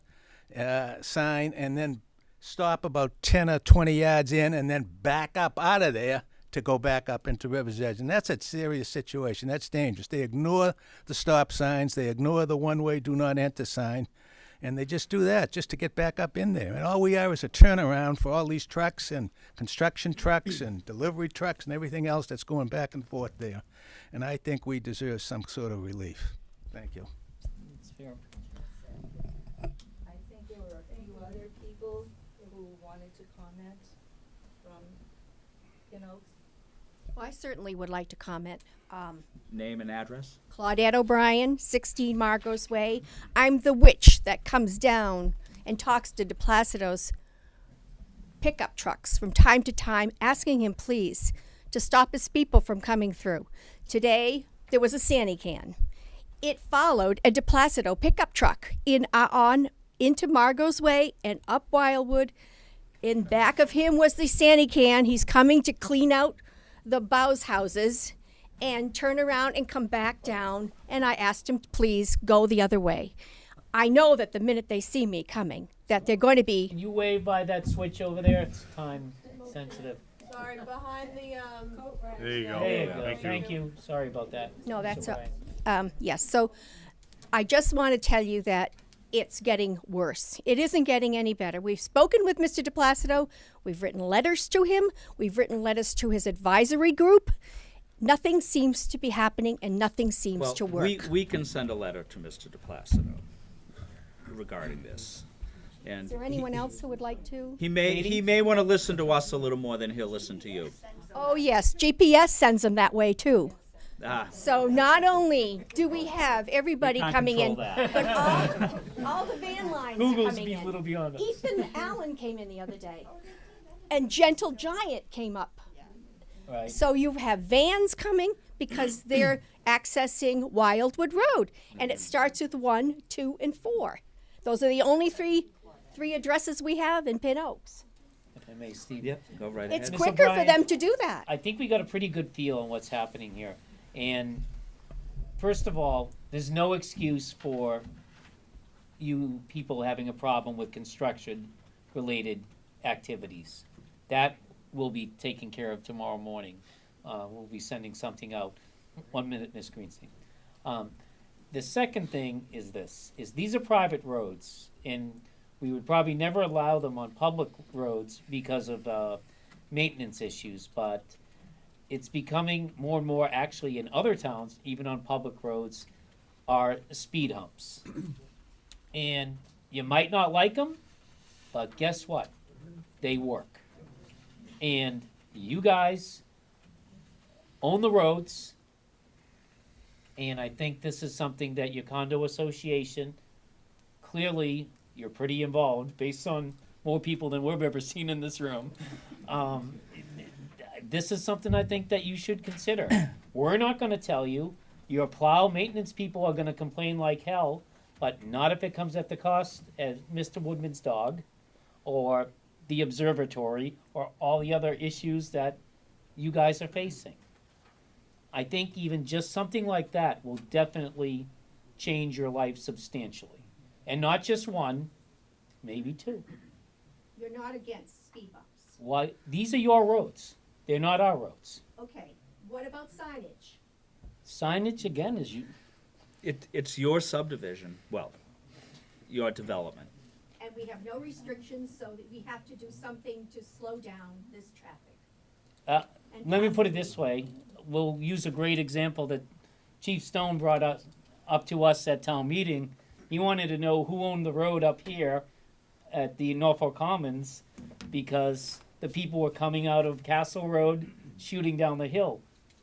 sign, and then stop about 10 or 20 yards in, and then back up out of there to go back up into River's Edge. And that's a serious situation. That's dangerous. They ignore the stop signs. They ignore the one-way do not enter sign. And they just do that just to get back up in there. And all we are is a turnaround for all these trucks and construction trucks and delivery trucks and everything else that's going back and forth there. And I think we deserve some sort of relief. Thank you. It's fair. I think there were a few other people who wanted to comment from Pin Oaks. Well, I certainly would like to comment. Name and address? Claudette O'Brien, 16 Margot's Way. I'm the witch that comes down and talks to DePlacido's pickup trucks from time to time, asking him, please, to stop his people from coming through. Today, there was a Sandy can. It followed a DePlacido pickup truck into Margot's Way and up Wildwood. In back of him was the Sandy can. He's coming to clean out the Bowes houses and turn around and come back down, and I asked him to please go the other way. I know that the minute they see me coming, that they're going to be... Can you wave by that switch over there? It's time sensitive. Sorry, behind the, There you go. There you Yeah, go. Thank you. Sorry about that. No, that's... Mr. Bryan. yes, so I just want to tell you that it's getting worse. It isn't getting any better. We've spoken with Mr. DePlacido. We've written letters to him. We've written letters to his advisory group. Nothing seems to be happening, and nothing seems to work. We can send a letter to Mr. DePlacido regarding this. And Is there anyone else who would like to? he may want to listen to us a little more than he'll listen to you. Oh, yes, GPS sends them that way too. Ah, So not only do we have everybody can't coming in, control that. but all the van lines Google are coming speeds a little in. beyond us. Ethan Allen came in the other day, and Gentle Giant came up. Right. So you have vans coming because they're accessing Wildwood Road, and it starts with 1, 2, and 4. Those are the only three addresses we have in Pin Oaks. If I may, Steve. yep, go right It's ahead. Mr. quicker for Bryan, them to do that. I think we got a pretty good feel on what's happening here. And first of all, there's no excuse for you people having a problem with construction-related activities. That will be taken care of tomorrow morning. We'll be sending something out. 1 minute, Ms. Greenstein. The second thing is this, is these are private roads, and we would probably never allow them on public roads because of maintenance issues, but it's becoming more and more, actually in other towns, even on public roads, are speed humps. And you might not like them, but guess what? They work. And you guys own the roads, and I think this is something that your condo association, clearly, you're pretty involved, based on more people than we've ever seen in this room. This is something I think that you should consider. We're not gonna tell you, your plow maintenance people are gonna complain like hell, but not if it comes at the cost of Mr. Woodman's dog, or the observatory, or all the other issues that you guys are facing. I think even just something like that will definitely change your life substantially. And not just one, maybe two. You're not against speed bumps. Why, these are your roads, they're not our roads. Okay, what about signage? Signage, again, is you, It's your subdivision, well, your development. And we have no restrictions, so that we have to do something to slow down this traffic. And let me put it this way, we'll use a great example that Chief Stone brought up to us at town meeting. He wanted to know who owned the road up here at the Norfolk Commons, because the people were coming out of Castle Road shooting down the hill.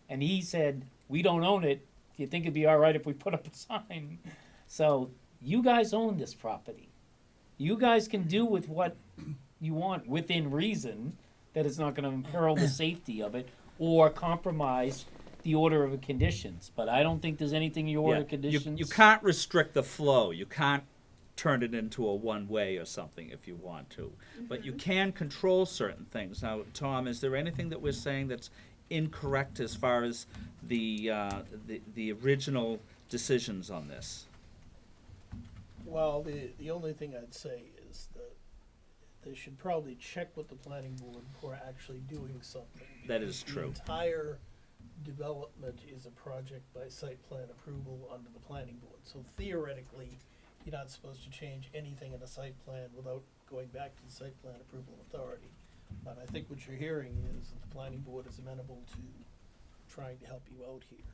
And he said, we don't own it, do you think it'd be all right if we put up a sign? So, you guys own this property. You guys can do with what you want within reason, that it's not gonna imperil the safety of it, or compromise the order of conditions. But I don't think there's anything in your order of conditions. You can't restrict the flow. You can't turn it into a one-way or something if you want to. But you can control certain things. Now, Tom, is there anything that we're saying that's incorrect as far as the original decisions on this? Well, the only thing I'd say is that they should probably check with the planning board before actually doing something. That is because true. The entire development is a project by site plan approval under the planning board. So theoretically, you're not supposed to change anything in a site plan without going back to the site plan approval authority. But I think what you're hearing is that the planning board is amenable to trying to help you out here.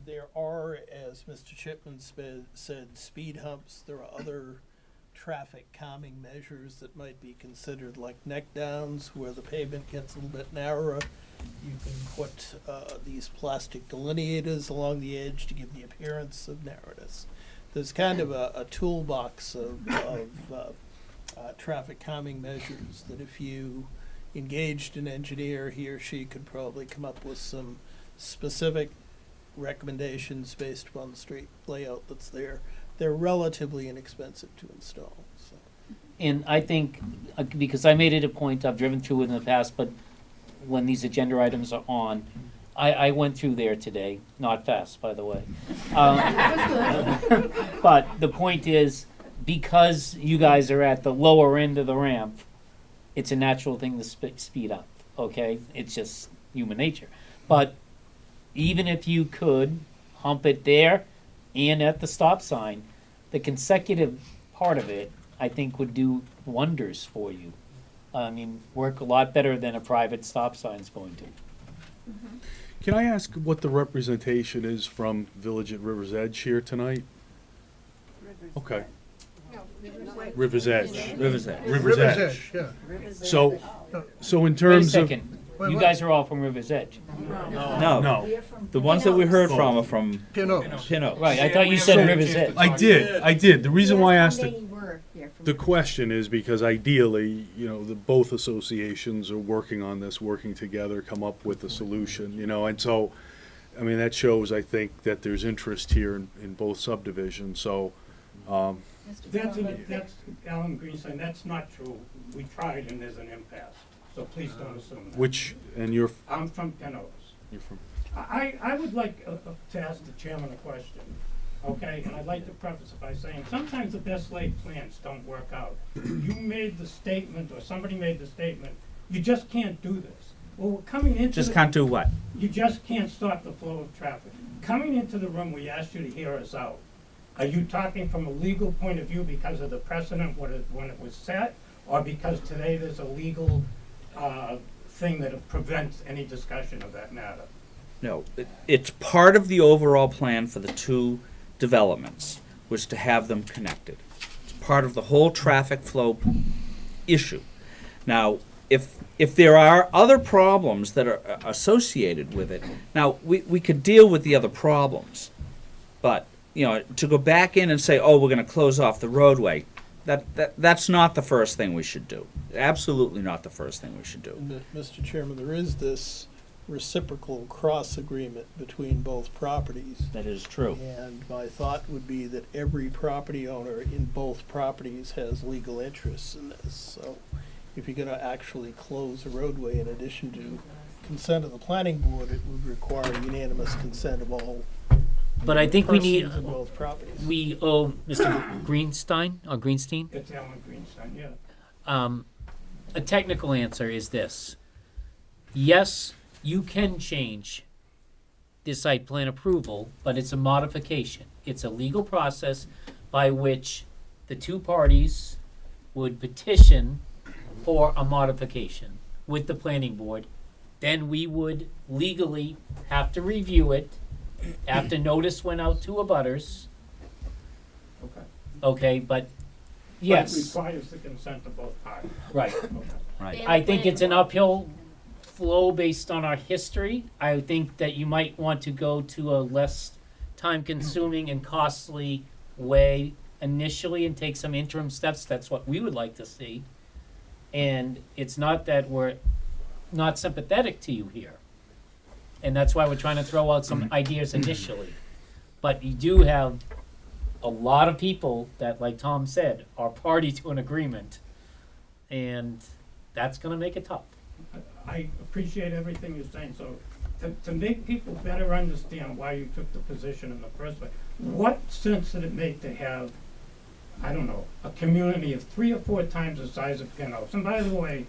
There are, as Mr. Chipman said, speed humps. There are other traffic calming measures that might be considered, like neck downs, where the pavement gets a little bit narrower. You can put these plastic delineators along the edge to give the appearance of narrowness. There's kind of a toolbox of traffic calming measures that if you engaged an engineer, he or she could probably come up with some specific recommendations based upon the street layout that's there. They're relatively inexpensive to install. So. And I think, because I made it a point, I've driven through in the past, but when these agenda items are on, I went through there today, not fast, by the way. But the point is, because you guys are at the lower end of the ramp, it's a natural thing to speed up, okay? It's just human nature. But even if you could hump it there and at the stop sign, the consecutive part of it, I think, would do wonders for you. I mean, work a lot better than a private stop sign's going to. Can I ask what the representation is from Village at River's Edge here tonight? Okay. No, River's Edge. River's Edge. River's Edge. Yeah. So in Wait a terms of, second, you guys are all from River's Edge. No, no, the ones that we heard from are from Pin Oaks. Pin Oaks. Right, I thought you said River's Edge. I did. The reason why I asked Many were here from the question is because ideally, both associations are working on this, working together, come up with a solution, and so, I mean, that shows, I think, that there's interest here in both subdivisions, so, That's Alan Greenstein, that's not true. We tried and there's an impasse, so please don't assume that. and you're, I'm from Pin Oaks. you're from, I would like to ask the chairman a question, okay? And I'd like to preface it by saying, sometimes the best laid plans don't work out. You made the statement, or somebody made the statement, you just can't do this. Well, we're coming into Just can't do what? You just can't stop the flow of traffic. Coming into the room, we asked you to hear us out. Are you talking from a legal point of view because of the precedent when it was set, or because today there's a legal thing that prevents any discussion of that matter? No, it's part of the overall plan for the two developments, was to have them connected. It's part of the whole traffic flow issue. Now, if there are other problems that are associated with it, now, we could deal with the other problems, but, to go back in and say, oh, we're gonna close off the roadway, that's not the first thing we should do. Absolutely not the first thing we should do. Mr. Chairman, there is this reciprocal cross agreement between both properties. That is true. And my thought would be that every property owner in both properties has legal interests in this. So if you're gonna actually close a roadway in addition to consent of the planning board, it would require unanimous consent of all But I think we need, persons in both properties. we owe Mr. Greenstein, or Greenstein, It's Alan Greenstein, yeah. a technical answer is this. Yes, you can change the site plan approval, but it's a modification. It's a legal process by which the two parties would petition for a modification with the planning board. Then we would legally have to review it after notice went out to abutters. Okay. Okay, but But yes, it requires the consent of both parties. right. Okay. Right. I think it's an uphill flow based on our history. I think that you might want to go to a less time-consuming and costly way initially and take some interim steps. That's what we would like to see. And it's not that we're not sympathetic to you here. And that's why we're trying to throw out some ideas initially. But you do have a lot of people that, like Tom said, are party to an agreement. And that's gonna make it tough. I appreciate everything you're saying, so to make people better understand why you took the position in the first place, what sense did it make to have, I don't know, a community of 3 or 4 times the size of Pin Oaks? And by the way,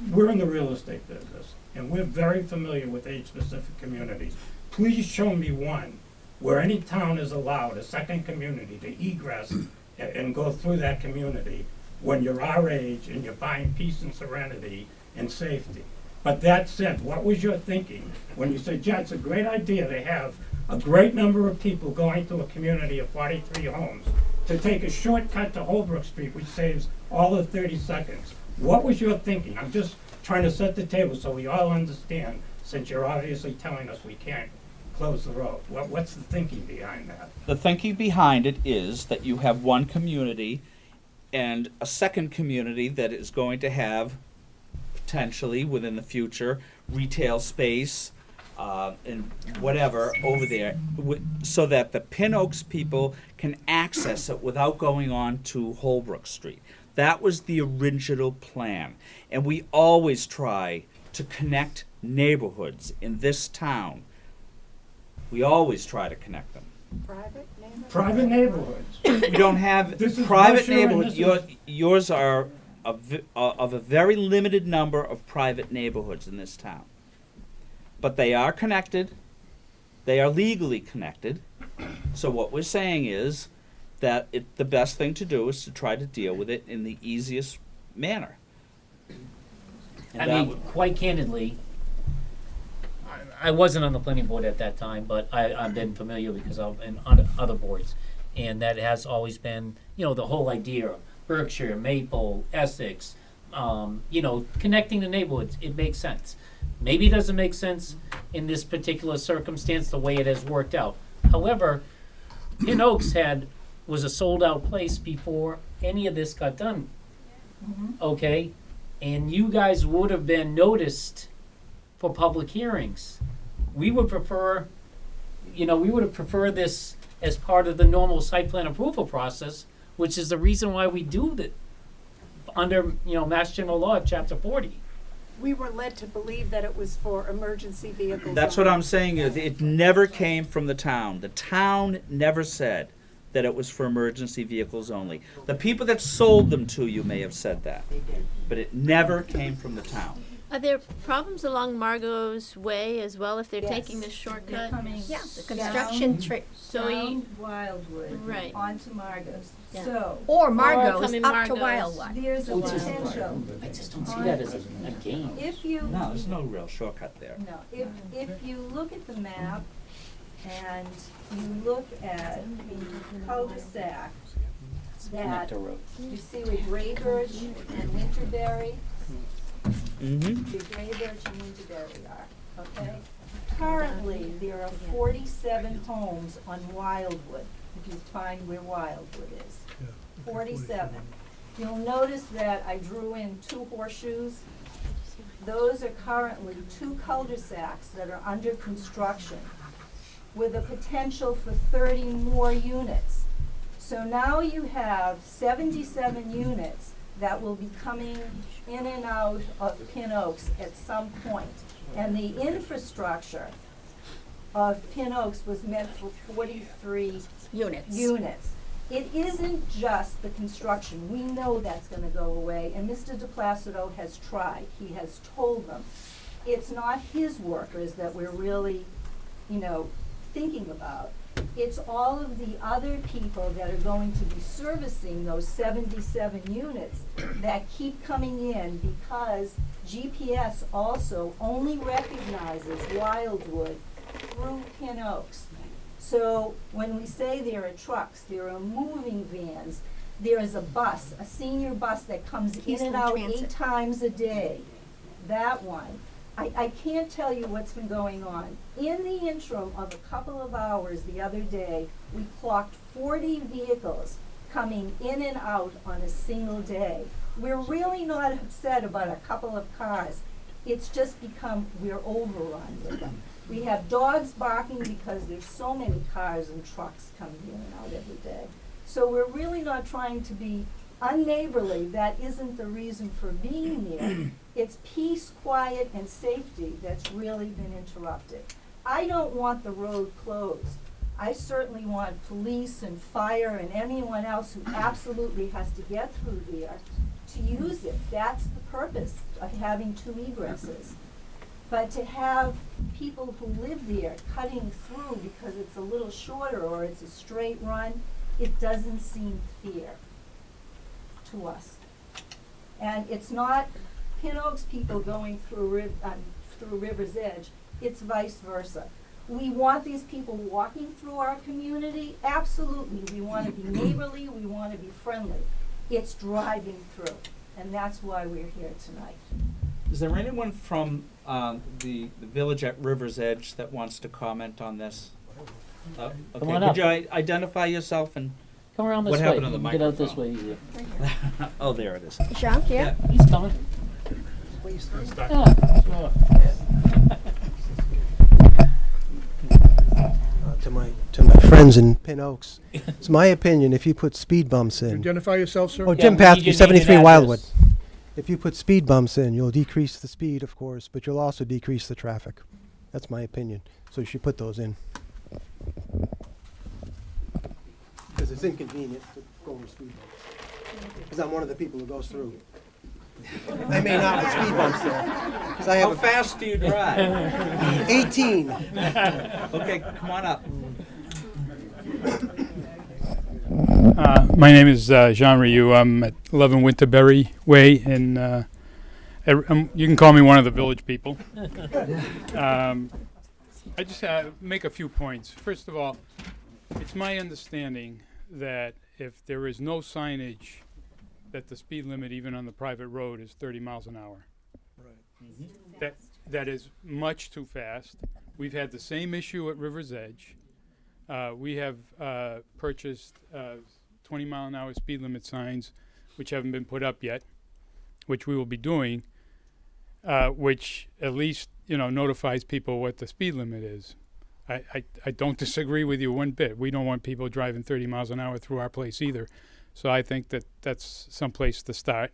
we're in the real estate business, and we're very familiar with age-specific communities. Please show me one where any town is allowed a second community to egress and go through that community when you're our age and you're buying peace and serenity and safety. But that said, what was your thinking when you said, yeah, it's a great idea to have a great number of people going to a community of 43 homes to take a shortcut to Holbrook Street, which saves all of 30 seconds? What was your thinking? I'm just trying to set the table so we all understand, since you're obviously telling us we can't close the road. What's the thinking behind that? The thinking behind it is that you have one community and a second community that is going to have potentially within the future retail space and whatever over there, so that the Pin Oaks people can access it without going on to Holbrook Street. That was the original plan, and we always try to connect neighborhoods in this town. We always try to connect them. Private neighborhoods. We don't have This is private Russia and neighborhoods. this Yours are of a very limited number of private neighborhoods in this town. But they are connected. They are legally connected. So what we're saying is that the best thing to do is to try to deal with it in the easiest manner. And I that mean, would- quite candidly, I wasn't on the planning board at that time, but I've been familiar because I'm on other boards. and that has always been, the whole idea of Berkshire, Maple, Essex, connecting the neighborhoods. It makes sense. Maybe it doesn't make sense in this particular circumstance the way it has worked out. However, Pin Oaks was a sold out place before any of this got done. Okay? And you guys would have been noticed for public hearings. We would prefer, this as part of the normal site plan approval process, which is the reason why we do that under, Mass General Law, Chapter 40. We were led to believe that it was for emergency vehicles. That's what I'm saying. It never came from the town. The town never said that it was for emergency vehicles only. The people that sold them to you may have said that, but it never came from the town. Are there problems along Margot's Way as well if they're Yes. taking this shortcut? They're coming Yeah, the construction so down Wildwood Right. onto Margot's. Yeah. So Or Margot's coming up to Margot's. Wildwood. there's a Which is- potential. I just don't see that as a game. If you No, there's no real shortcut there. No, if you look at the map and you look at the cul-de-sac that Connector road. you see with Graybirch and Winterberry, Mm-hmm. the Graybirch and Winterberry are, okay? Currently, there are 47 homes on Wildwood, if you find where Wildwood is. 47. You'll notice that I drew in 2 horseshoes. Those are currently 2 cul-de-sacs that are under construction with a potential for 30 more units. So now you have 77 units that will be coming in and out of Pin Oaks at some point. And the infrastructure of Pin Oaks was meant for 43 units. It isn't just the construction. We know that's gonna go away, and Mr. DePlacido has tried. He has told them. It's not his workers that we're really, thinking about. It's all of the other people that are going to be servicing those 77 units that keep coming in because GPS also only recognizes Wildwood through Pin Oaks. So when we say there are trucks, there are moving vans, there is a bus, a senior bus that comes in Keystone and out Transit. 8 times a day. That one. I can't tell you what's been going on. In the interim of a couple of hours the other day, we clocked 40 vehicles coming in and out on a single day. We're really not upset about a couple of cars. It's just become, we're overrun with them. We have dogs barking because there's so many cars and trucks coming in and out every day. So we're really not trying to be unneighborly. That isn't the reason for being there. It's peace, quiet, and safety that's really been interrupted. I don't want the road closed. I certainly want police and fire and anyone else who absolutely has to get through there to use it. That's the purpose of having 2 egresses. But to have people who live there cutting through because it's a little shorter or it's a straight run, it doesn't seem fair to us. And it's not Pin Oaks people going through River's Edge, it's vice versa. We want these people walking through our community, absolutely. We want to be neighborly, we want to be friendly. It's driving through, and that's why we're here tonight. Is there anyone from the village at River's Edge that wants to comment on this? Okay, Come on would up. you identify yourself and Come around this what way. happened on the You can Get out this microphone? way easier. Oh, there it is. Jean, yeah? He's coming. Yeah, sure. To my friends in Pin Oaks, it's my opinion if you put speed bumps in. Identify yourself, sir. Oh, Yeah, Jim we need Pathke, your 73 name and Wildwood. address. If you put speed bumps in, you'll decrease the speed, of course, but you'll also decrease the traffic. That's my opinion. So you should put those in. Because it's inconvenient to go over speed bumps. Because I'm one of the people who goes through. I may not put speed bumps there. 'Cause I have How fast do you drive? 18. Okay, come on up. My name is Jean Rioux. I'm at 11 Winterberry Way, and you can call me one of the village people. I just make a few points. First of all, it's my understanding that if there is no signage, that the speed limit even on the private road is 30 miles an hour. Right. That is much too fast. We've had the same issue at River's Edge. We have purchased 20-mile-an-hour speed limit signs, which haven't been put up yet, which we will be doing, which at least notifies people what the speed limit is. I don't disagree with you one bit. We don't want people driving 30 miles an hour through our place either. So I think that that's some place to start.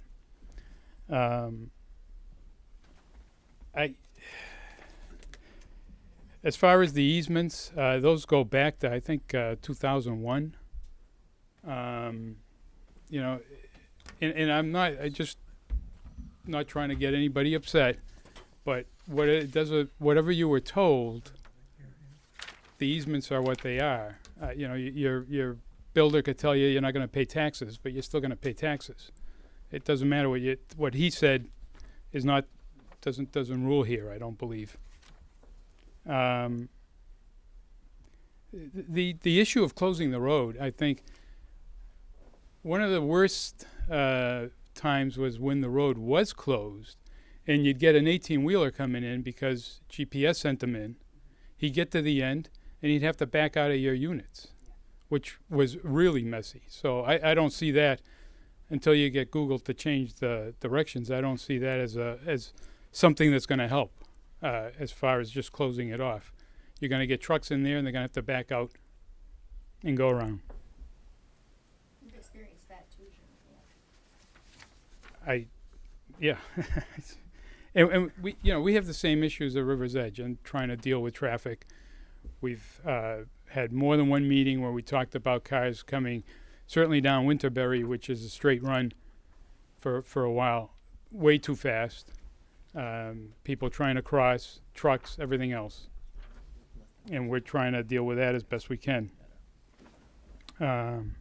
As far as the easements, those go back to, I think, 2001. And I'm not, not trying to get anybody upset, but whatever you were told, the easements are what they are. Your builder could tell you you're not going to pay taxes, but you're still going to pay taxes. It doesn't matter what he said is not doesn't rule here. I don't believe. The issue of closing the road, I think, one of the worst times was when the road was closed, and you'd get an 18-wheeler coming in because GPS sent them in. He'd get to the end, and he'd have to back out of your units, which was really messy. So I don't see that until you get Google to change the directions. I don't see that as something that's going to help as far as just closing it off. You're going to get trucks in there, and they're going to have to back out and go around. You've experienced that too, Jim. Yeah. And we have the same issues at River's Edge and trying to deal with traffic. We've had more than one meeting where we talked about cars coming certainly down Winterberry, which is a straight run for a while, way too fast. People trying to cross, trucks, everything else. And we're trying to deal with that as best we can. And,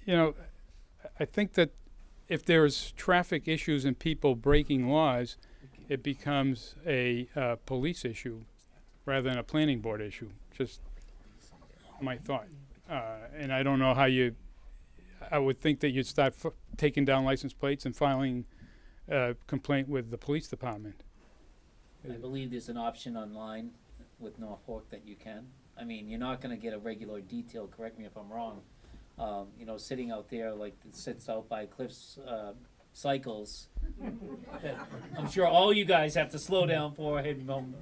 I think that if there's traffic issues and people breaking laws, it becomes a police issue rather than a planning board issue. Just my thought. And I don't know how I would think that you'd start taking down license plates and filing a complaint with the police department. I believe there's an option online with Norfolk that you can. I mean, you're not gonna get a regular detail, correct me if I'm wrong. Sitting out there like it sits out by Cliff's cycles. I'm sure all you guys have to slow down for at some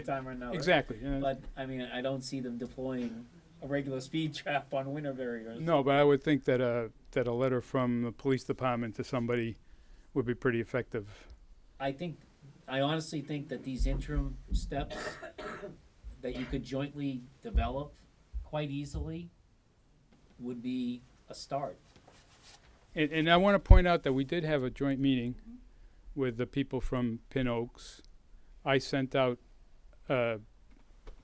time or another. Exactly. But I mean, I don't see them deploying a regular speed trap on Winterberry or No, but I would think that a letter from the police department to somebody would be pretty effective. I honestly think that these interim steps that you could jointly develop quite easily would be a start. And I want to point out that we did have a joint meeting with the people from Pin Oaks. I sent out a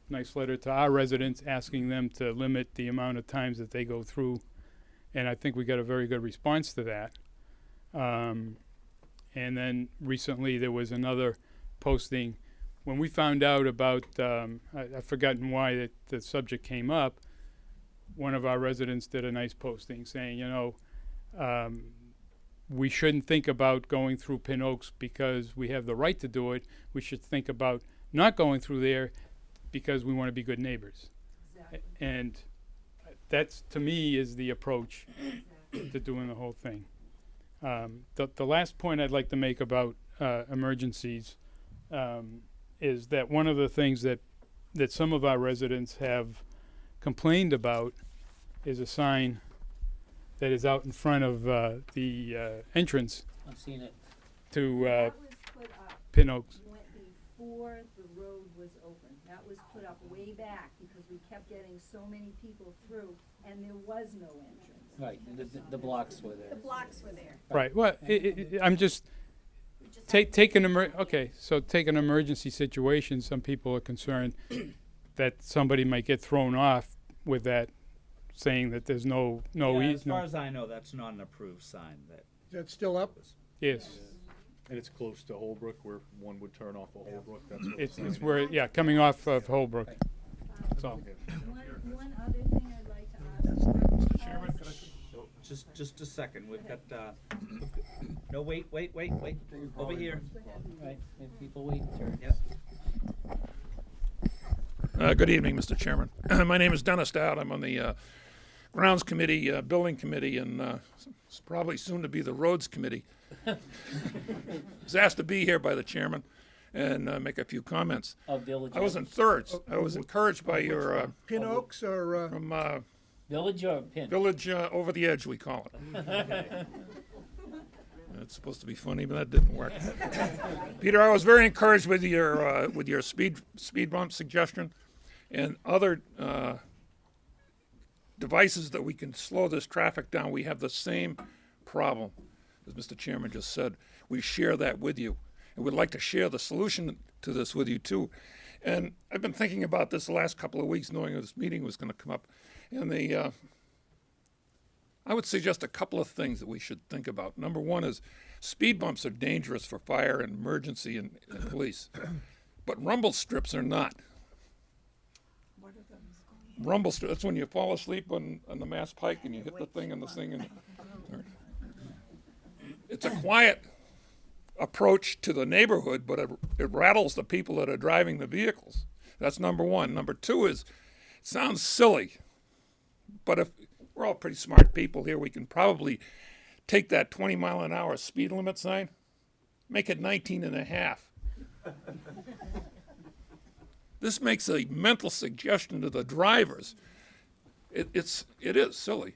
nice letter to our residents asking them to limit the amount of times that they go through, and I think we got a very good response to that. And then recently there was another posting. When we found out about, I've forgotten why the subject came up, one of our residents did a nice posting saying, we shouldn't think about going through Pin Oaks because we have the right to do it. We should think about not going through there because we want to be good neighbors. Exactly. And that's, to me, is the approach to doing the whole thing. The last point I'd like to make about emergencies is that one of the things that some of our residents have complained about is a sign that is out in front of the entrance I've seen it. That to was put up Pin Oaks. before the road was open. That was put up way back because we kept getting so many people through and there was no entrance. Right, the blocks were there. The blocks were there. Right. Well, I'm just take an emergency situation. Some people are concerned that somebody might get thrown off with that, saying that there's no. As far as I know, that's not an approved sign. That's still up? Yes. And it's close to Holbrook, where one would turn off of Holbrook. That's what It's where coming off of Holbrook. That's all. just a second. We've got, no, wait. Over here. Right, and people waiting turn. Yep. Good evening, Mr. Chairman. My name is Dennis Dowd. I'm on the Grounds Committee, Building Committee, and it's probably soon to be the Roads Committee. I was asked to be here by the chairman and make a few comments. Village. I was encouraged by your Pin Oaks or, from Village or Pin? Village Over the Edge, we call it. It's supposed to be funny, but that didn't work. Peter, I was very encouraged with your speed bump suggestion and other devices that we can slow this traffic down. We have the same problem, as Mr. Chairman just said. We share that with you, and we'd like to share the solution to this with you too. And I've been thinking about this the last couple of weeks, knowing this meeting was going to come up, and I would suggest a couple of things that we should think about. Number one is speed bumps are dangerous for fire and emergency and police, but rumble strips are not. Rumble strip, that's when you fall asleep on the Mass Pike and you hit the thing and the thing. It's a quiet approach to the neighborhood, but it rattles the people that are driving the vehicles. That's number one. Number two is, it sounds silly, but if we're all pretty smart people here, we can probably take that 20-mile-an-hour speed limit sign, make it 19 and a half. This makes a mental suggestion to the drivers. It is silly,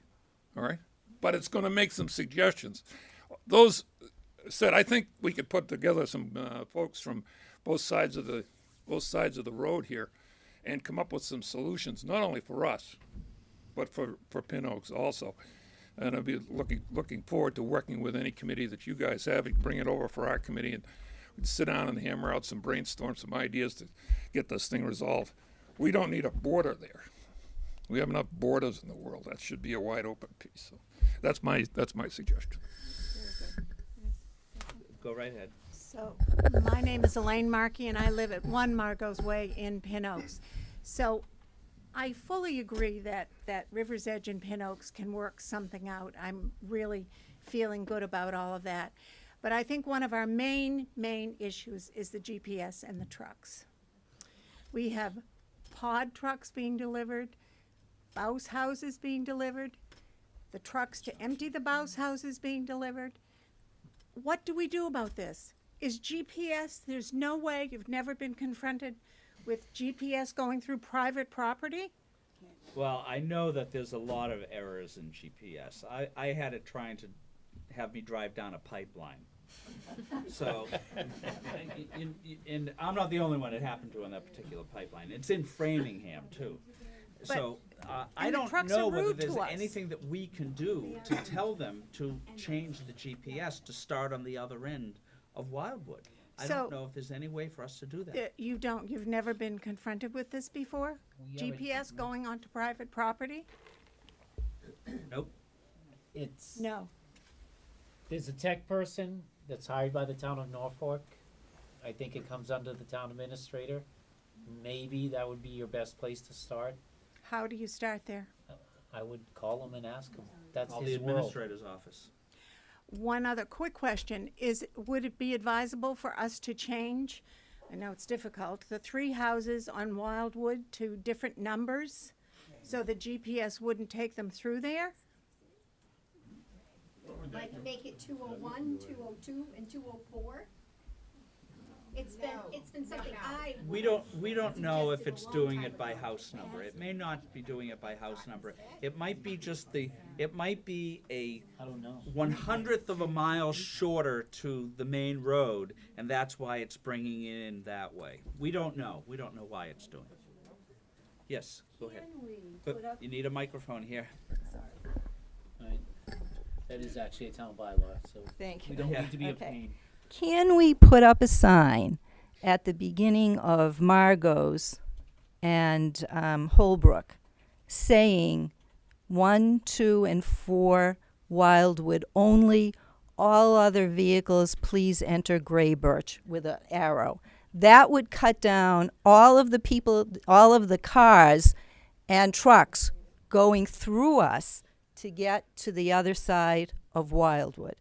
all right? But it's going to make some suggestions. Those said, I think we could put together some folks from both sides of the road here and come up with some solutions, not only for us, but for Pin Oaks also. And I'll be looking forward to working with any committee that you guys have. You can bring it over for our committee, and we'd sit down and hammer out some brainstorm, some ideas to get this thing resolved. We don't need a border there. We have enough borders in the world. That should be a wide open piece. So that's my suggestion. Go right ahead. So, my name is Elaine Markey, and I live at 1 Margot's Way in Pin Oaks. So, I fully agree that River's Edge and Pin Oaks can work something out. I'm really feeling good about all of that. But I think one of our main issues is the GPS and the trucks. We have pod trucks being delivered, bouse houses being delivered, the trucks to empty the bouse houses being delivered. What do we do about this? Is GPS, there's no way, you've never been confronted with GPS going through private property? Well, I know that there's a lot of errors in GPS. I had it trying to have me drive down a pipeline. So, and I'm not the only one it happened to on that particular pipeline. It's in Framingham too. So I don't know whether there's anything that we can do to tell them to change the GPS to start on the other end of Wildwood. I don't know if there's any way for us to do that. You've never been confronted with this before? GPS going onto private property? Nope. No. There's a tech person that's hired by the town of Norfolk. I think it comes under the town administrator. Maybe that would be your best place to start. How do you start there? I would call him and ask him. That's Call his the world. administrator's office. One other quick question is, would it be advisable for us to change, I know it's difficult, the 3 houses on Wildwood to different numbers so the GPS wouldn't take them through there? Like make it 201, 202, and 204? It's been something We don't know if it's doing it by house number. It may not be doing it by house number. It might be just it might be a I don't know. 1/100th of a mile shorter to the main road, and that's why it's bringing it in that way. We don't know. We don't know why it's doing it. Yes, go ahead. But you need a microphone here. Right. That is actually a town bylaw, so Thank we you. don't Yeah. need to be a Okay. pain. Can we put up a sign at the beginning of Margot's and Holbrook saying 1, 2, and 4 Wildwood only, all other vehicles please enter Gray Birch with an arrow? That would cut down all of the cars and trucks going through us to get to the other side of Wildwood.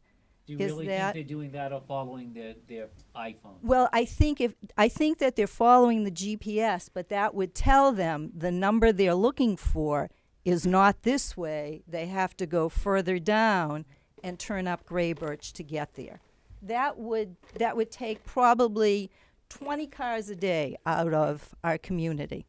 Do you Is really that- think they're doing that or following their iPhone? Well, I think that they're following the GPS, but that would tell them the number they're looking for is not this way. They have to go further down and turn up Gray Birch to get there. That would take probably 20 cars a day out of our community.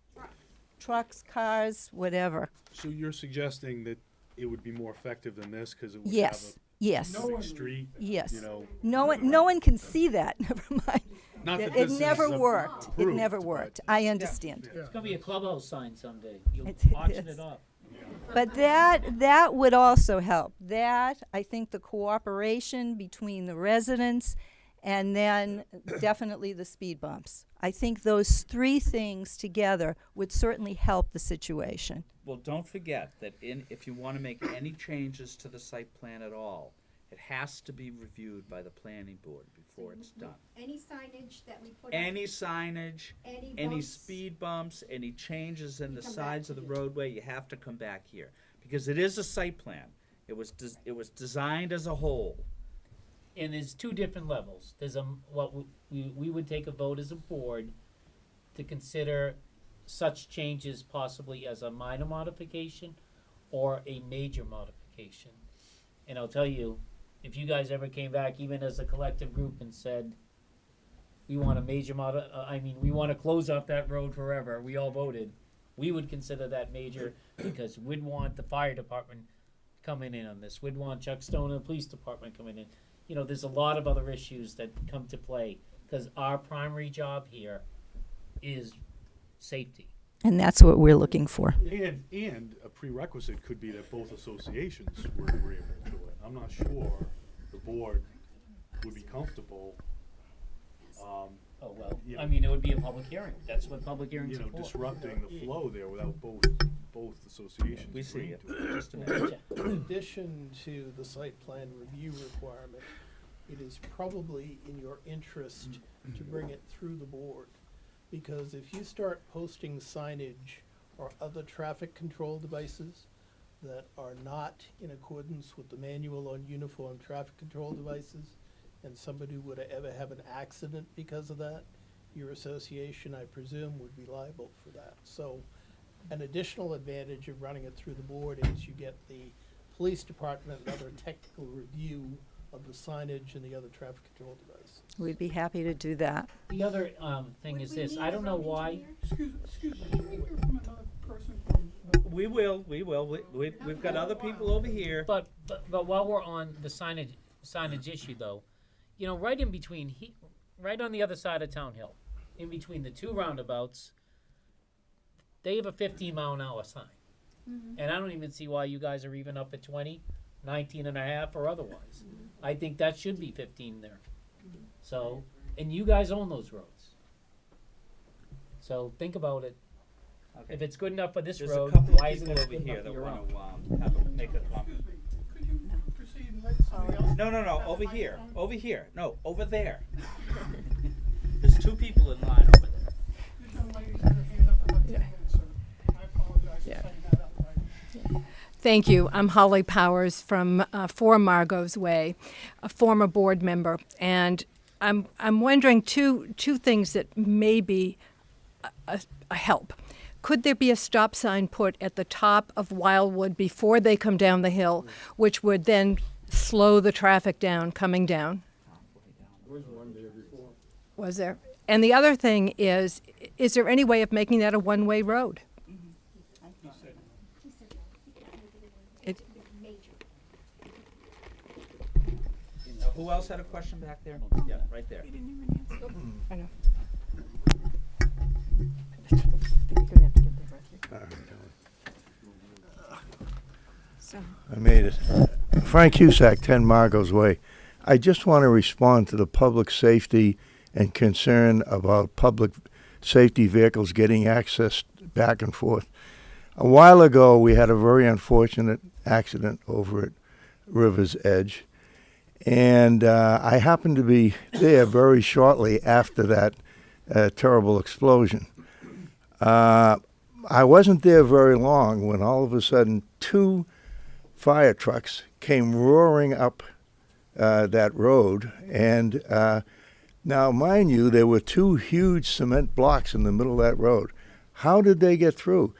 Trucks, cars, whatever. So you're suggesting that it would be more effective than this because it would Yes. have a Yes. big street? Yes. You know, No one can see that. Never mind. Not that It this is never worked. It approved, never but- worked. I understand. It's gonna be a clubhouse sign someday. You'll It auction is. it off. But that would also help. That, I think, the cooperation between the residents and then definitely the speed bumps. I think those three things together would certainly help the situation. Well, don't forget that if you want to make any changes to the site plan at all, it has to be reviewed by the planning board before it's done. Any signage that we put up, Any signage, any any bumps, speed bumps, any changes in the come sides back of the here. roadway, you have to come back here. Because it is a site plan. It was designed as a whole. And there's two different levels. There's what we would take a vote as a board to consider such changes possibly as a minor modification or a major modification. And I'll tell you, if you guys ever came back, even as a collective group, and said, we want a major we want to close off that road forever, we all voted, we would consider that major because we'd want the fire department coming in on this. We'd want Chuck Stone and the police department coming in. You know, there's a lot of other issues that come to play because our primary job here is safety. And that's what we're looking for. And a prerequisite could be that both associations were agreeable to it. I'm not sure the board would be comfortable. Oh, well, you know, I mean, it would be a public hearing. That's what public hearings you know, are for. disrupting the flow there without both associations. We see agreeing it. to Just a minute. In addition to the site plan review requirement, it is probably in your interest to bring it through the board. Because if you start posting signage or other traffic control devices that are not in accordance with the manual on uniform traffic control devices, and somebody would ever have an accident because of that, your association, I presume, would be liable for that. So an additional advantage of running it through the board is you get the police department and other technical review of the signage and the other traffic control device. We'd be happy to do that. The other thing is this. I don't know why. Excuse me, can we hear from another person from? We will. We've got other people over here. But while we're on the signage issue, though, you know, right in between, right on the other side of Town Hill, in between the two roundabouts, they have a 15-mile-an-hour sign. And I don't even see why you guys are even up at 20, 19 and a half or otherwise. I think that should be 15 there. So, and you guys own those roads. So think about it. Okay. If it's good enough for this There's road, a couple of why isn't people it over good here enough that for your want own? to have them make a comment. Could you proceed and let somebody else? No, over here, over here. No, over there. There's two people in line over there. This young lady's had her hand up about 10 minutes, sir. I apologize for saying that out loud. Thank you. I'm Holly Powers from 4 Margot's Way, a former board member, and I'm wondering two things that may be a help. Could there be a stop sign put at the top of Wildwood before they come down the hill, which would then slow the traffic down coming down? Was there? And the other thing is there any way of making that a one-way road? Who else had a question back there? Yeah, right there. I know. I made it. Frank Cusack, 10 Margot's Way. I just want to respond to the public safety and concern about public safety vehicles getting access back and forth. A while ago, we had a very unfortunate accident over at River's Edge, and I happened to be there very shortly after that terrible explosion. I wasn't there very long when all of a sudden 2 fire trucks came roaring up that road, and now, mind you, there were two huge cement blocks in the middle of that road. How did they get through?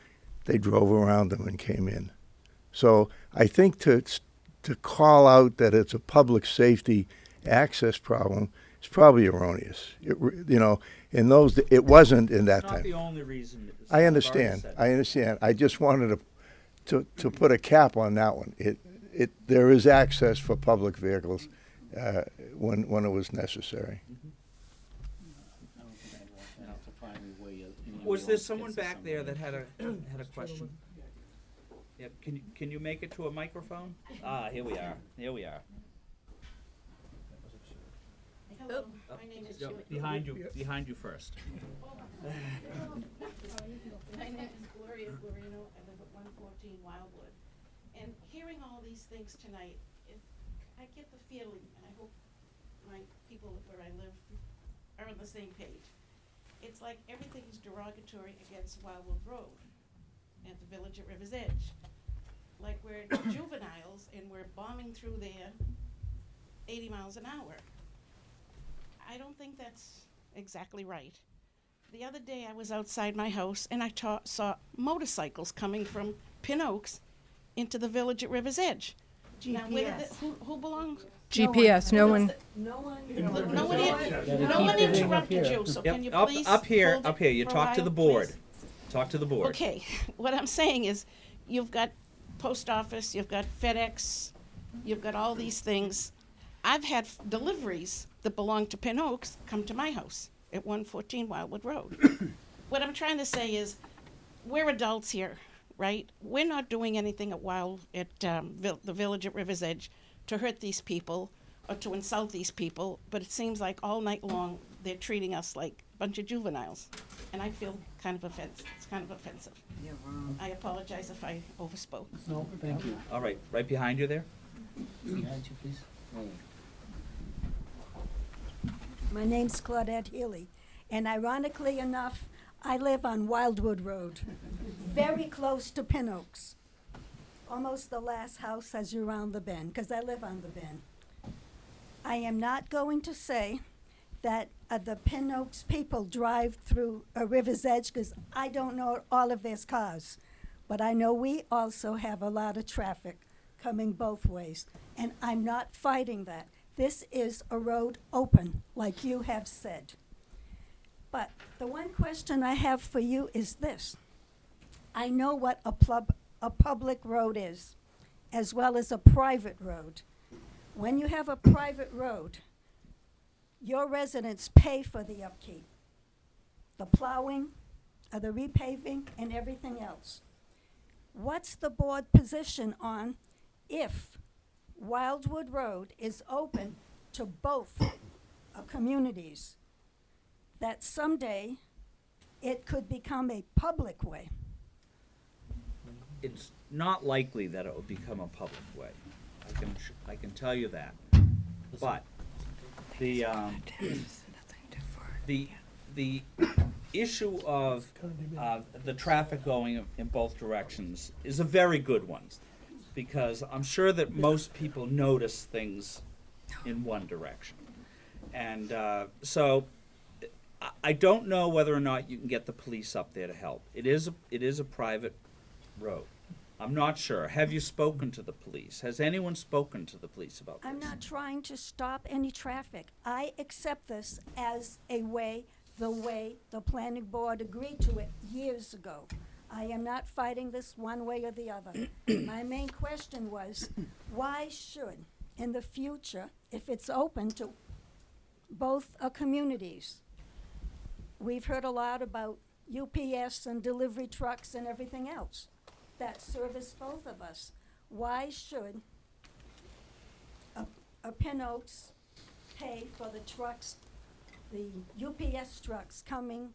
They drove around them and came in. So I think to call out that it's a public safety access problem is probably erroneous. In those, it wasn't in that It's not time. the only reason. It's I already understand. said. I understand. I just wanted to put a cap on that one. There is access for public vehicles when it was necessary. I don't think I'd want that to find me where anyone Was there else someone gets it back there that somewhere. had a question? Yeah, can you make it to a microphone? Here we are. Here we are. Hello, my name is Julie. Behind you first. My name is Gloria Guarino. I live at 114 Wildwood. And hearing all these things tonight, I get the feeling, and I hope my people where I live are on the same page. It's like everything is derogatory against Wildwood Road and the village at River's Edge. Like we're juveniles and we're bombing through there 80 miles an hour. I don't think that's exactly right. The other day I was outside my house and I saw motorcycles coming from Pin Oaks into the village at River's Edge. Now, who belongs? GPS, no one. No one interrupted you, so can you please Up here, hold it you for a talk to while, the board. please? Talk to the board. Okay, what I'm saying is, you've got post office, you've got FedEx, you've got all these things. I've had deliveries that belong to Pin Oaks come to my house at 114 Wildwood Road. What I'm trying to say is, we're adults here, right? We're not doing anything at the village at River's Edge to hurt these people or to insult these people, but it seems like all night long they're treating us like a bunch of juveniles, and I feel kind of offensive. It's kind of offensive. I apologize if I overspoke. No, thank you. All right, right behind you there. Behind you, please. My name's Claudette Healy, and ironically enough, I live on Wildwood Road, very close to Pin Oaks. Almost the last house as you're round the bend, because I live on the bend. I am not going to say that the Pin Oaks people drive through a River's Edge, because I don't know all of their cars. But I know we also have a lot of traffic coming both ways, and I'm not fighting that. This is a road open, like you have said. But the one question I have for you is this. I know what a public road is, as well as a private road. When you have a private road, your residents pay for the upkeep, the plowing, the repaving, and everything else. What's the board position on if Wildwood Road is open to both communities, that someday it could become a public way? It's not likely that it will become a public way. I can tell you that. But the issue of the traffic going in both directions is a very good one, because I'm sure that most people notice things in one direction. And so I don't know whether or not you can get the police up there to help. It is a private road. I'm not sure. Have you spoken to the police? Has anyone spoken to the police about this? I'm not trying to stop any traffic. I accept this as the way the planning board agreed to it years ago. I am not fighting this one way or the other. My main question was, why should, in the future, if it's open to both communities, we've heard a lot about UPS and delivery trucks and everything else that service both of us. Why should a Pin Oaks pay for the trucks, the UPS trucks coming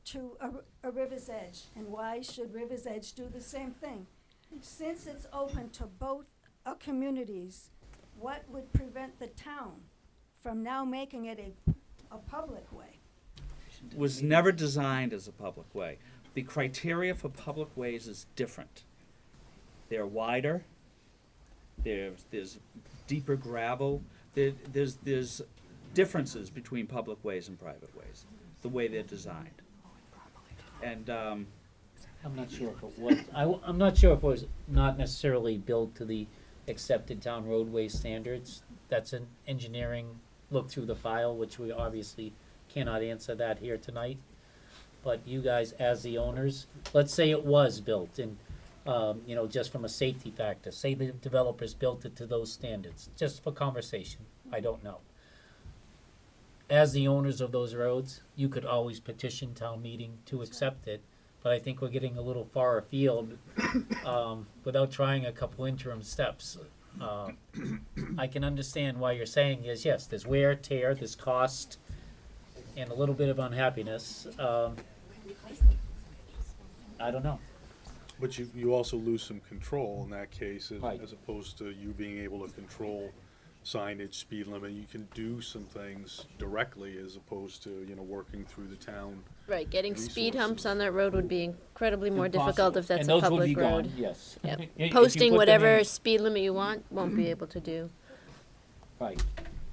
to a River's Edge? And why should River's Edge do the same thing? Since it's open to both communities, what would prevent the town from now making it a public way? Was never designed as a public way. The criteria for public ways is different. They're wider. There's deeper gravel. There's differences between public ways and private ways, the way they're designed. And I'm not sure if it was, I'm not sure if it was not necessarily built to the accepted town roadway standards. That's an engineering look through the file, which we obviously cannot answer that here tonight. But you guys, as the owners, let's say it was built and, you know, just from a safety factor, say the developers built it to those standards, just for conversation, I don't know. As the owners of those roads, you could always petition town meeting to accept it, but I think we're getting a little far afield, without trying a couple interim steps. I can understand why you're saying is, yes, there's wear, tear, there's cost, and a little bit of unhappiness. I don't know. But you also lose some control in that case, Right. as opposed to you being able to control signage, speed limit. You can do some things directly as opposed to, you know, working through the town. Right, getting speed resources. humps on that road would be incredibly more Impossible. difficult if that's And a those would public be road. gone, yes. Yep. If you Posting put them whatever in- speed limit you want, won't be able to do. Right.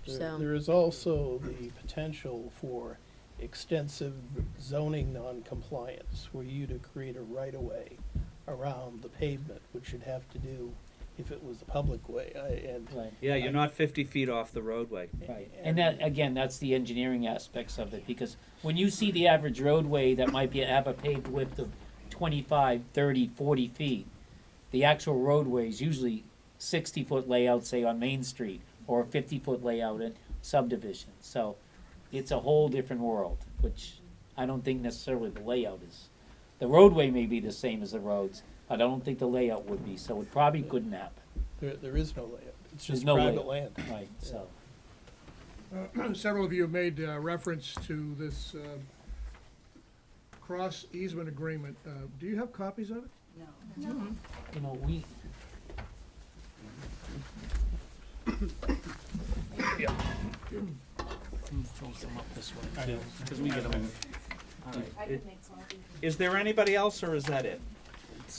So- There is also the potential for extensive zoning non-compliance, were you to create a right-of-way around the pavement, which you'd have to do if it was a public way, Right. yeah, you're not 50 feet off the roadway. Right, and that, again, that's the engineering aspects of it, because when you see the average roadway that might have a paved width of 25, 30, 40 feet, the actual roadway is usually 60-foot layout, say on Main Street, or a 50-foot layout in subdivision, so it's a whole different world, which I don't think necessarily the layout is. The roadway may be the same as the roads, but I don't think the layout would be, so it probably couldn't happen. there is no layout, it's There's just no private layout. land. Right, so. Several of you have made reference to this cross easement agreement. Do you have copies of it? You know, we. Yeah. Face them up this way, too, because we get them. Is there anybody else, or is that it?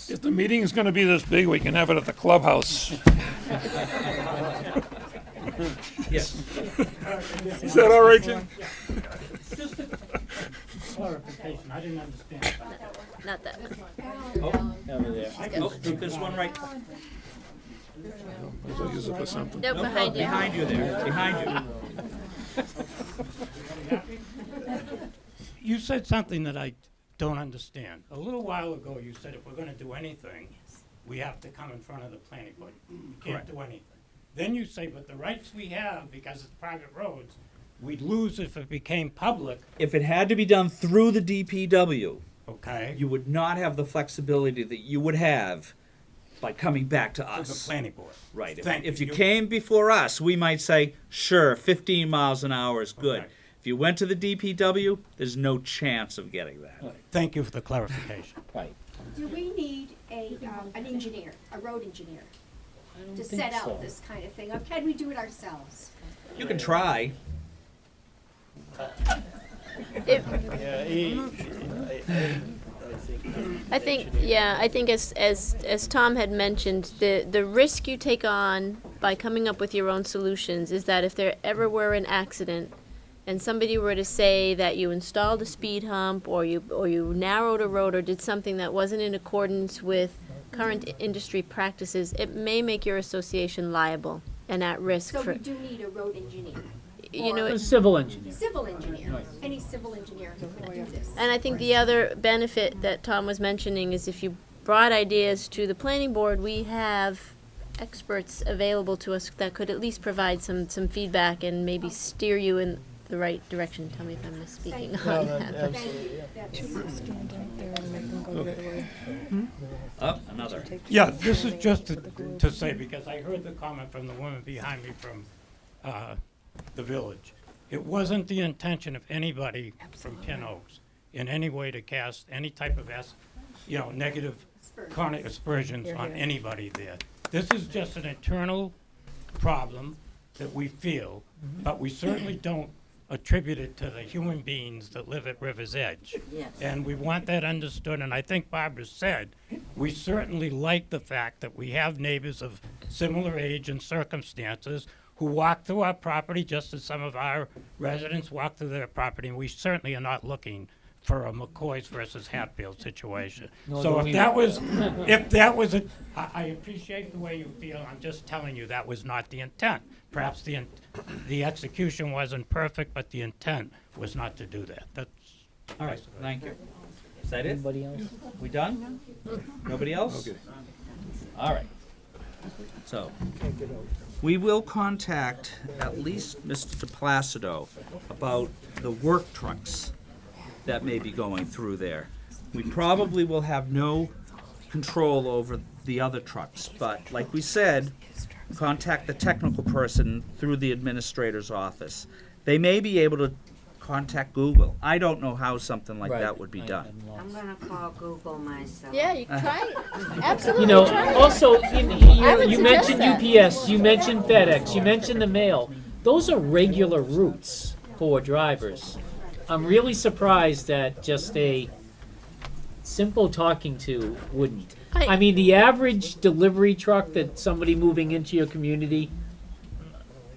If the meeting is gonna be this big, we can have it at the clubhouse. Yes. Is that all right, Jim? Just a clarification, I didn't understand. Not that one. Over there. Oh, there's one right. I'll use it for something. No, behind you. Behind you there, behind you. You said something that I don't understand. A little while ago, you said if we're gonna do anything, we have to come in front of the planning board. You can't Correct. do anything. Then you say, but the rights we have, because it's private roads, we'd lose if it became public, If it had to be done through the DPW, okay? you would not have the flexibility that you would have by coming back to To the us. planning board. Right. Thank If you you. came before us, we might say, sure, 15 miles an hour is good. Okay. If you went to the DPW, there's no chance of getting that. Thank you for the clarification. Right. Do we need an engineer, a road engineer, to think set so. out this kind of thing, or can we do it ourselves? You can try. I think, yeah, I think as Tom had mentioned, the risk you take on by coming up with your own solutions is that if there ever were an accident and somebody were to say that you installed a speed hump or you narrowed a road or did something that wasn't in accordance with current industry practices, it may make your association liable and at risk So for, we do need a road engineer. you know, or A civil engineer. Civil engineer, any civil engineer who could do this. And I think the other benefit that Tom was mentioning is if you brought ideas to the planning board, we have experts available to us that could at least provide some feedback and maybe steer you in the right direction. Tell me if I'm misspeaking on that. Oh, another. Yeah, this is just to say, because I heard the comment from the woman behind me from the village. It wasn't the intention of anybody from Pin Oaks in any way to cast any type of negative aspersions on anybody there. This is just an internal problem that we feel, but we certainly don't attribute it to the human beings that live at River's Edge. Yes. And we want that understood, and I think Barbara said we certainly like the fact that we have neighbors of similar age and circumstances who walk through our property just as some of our residents walk through their property, and we certainly are not looking for a McCoy's versus Hatfield situation. Nor So do if we. that was I appreciate the way you feel, I'm just telling you that was not the intent. Perhaps the execution wasn't perfect, but the intent was not to do that. That's. All right, thank you. Is that it? Anybody else? We done? Nobody else? Okay. All right. So, we will contact at least Mr. DePlacido about the work trucks that may be going through there. We probably will have no control over the other trucks, but like we said, contact the technical person through the administrator's office. They may be able to contact Google. I don't know how something like Right. that would be done. I'm gonna call Google myself. Yeah, you try it. Absolutely. You know, try it. also, I would you suggest mentioned that. UPS, you mentioned FedEx, you mentioned the mail. Those are regular routes for drivers. I'm really surprised that just a simple talking to wouldn't. I mean, the average delivery truck that somebody moving into your community,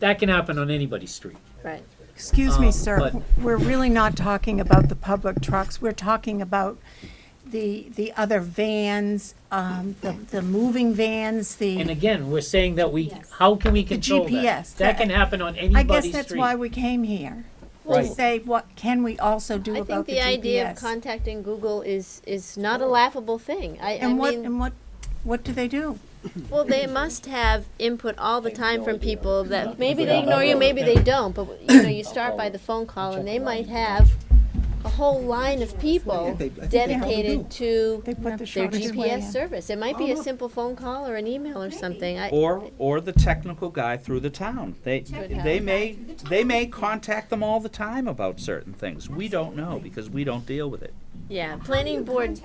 that can happen on anybody's street. Right. Excuse me, sir, but- we're really not talking about the public trucks, we're talking about the other vans, the moving vans, And the, again, we're saying that how can we the control that? GPS. That can happen on I anybody's guess that's street. why we came here, to Right. say what can we also do I about think the the idea of GPS. contacting Google is not a laughable thing. I And mean, what do they do? well, they must have input all the time from people that maybe they ignore you, maybe they don't. But you know, you start by the phone call, and they might have a whole line of people dedicated to They put the their shortest way GPS in. service. It might be a simple phone call or an email or something. Or the technical guy through the town. They Could may contact them all the time about certain things. We don't know because we don't deal with it. Yeah, planning board.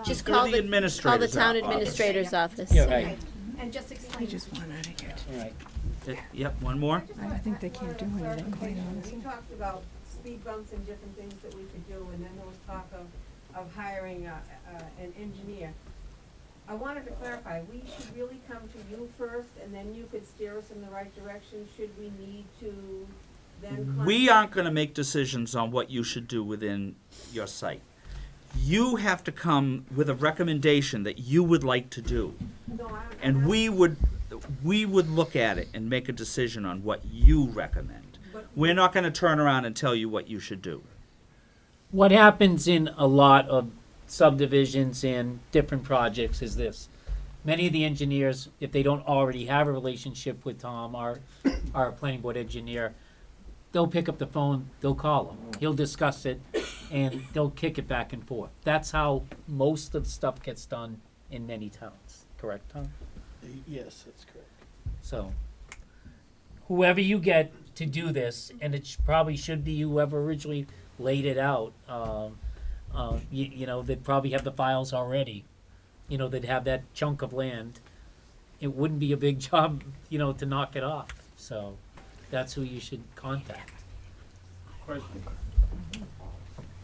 Just call the administrator's town office. administrator's office. Yeah, right. And just explain. Just want out of here. All right. Yep, one more? I think they can't do anything, quite honestly. We talked about speed bumps and different things that we could do, and then there was talk of hiring an engineer. I wanted to clarify, we should really come to you first, and then you could steer us in the right direction, should we need to then contact? We aren't gonna make decisions on what you should do within your site. You have to come with a recommendation that you would like to do. No, And we would look at it and make a decision on what you recommend. We're not gonna turn around and tell you what you should do. What happens in a lot of subdivisions and different projects is this. Many of the engineers, if they don't already have a relationship with Tom, our planning board engineer, they'll pick up the phone, they'll call him, he'll discuss it, and they'll kick it back and forth. That's how most of the stuff gets done in many towns, correct, Tom? Yes, that's correct. So, whoever you get to do this, and it probably should be whoever originally laid it out, you know, they'd probably have the files already. You know, they'd have that chunk of land. It wouldn't be a big job, you know, to knock it off. So, that's who you should contact.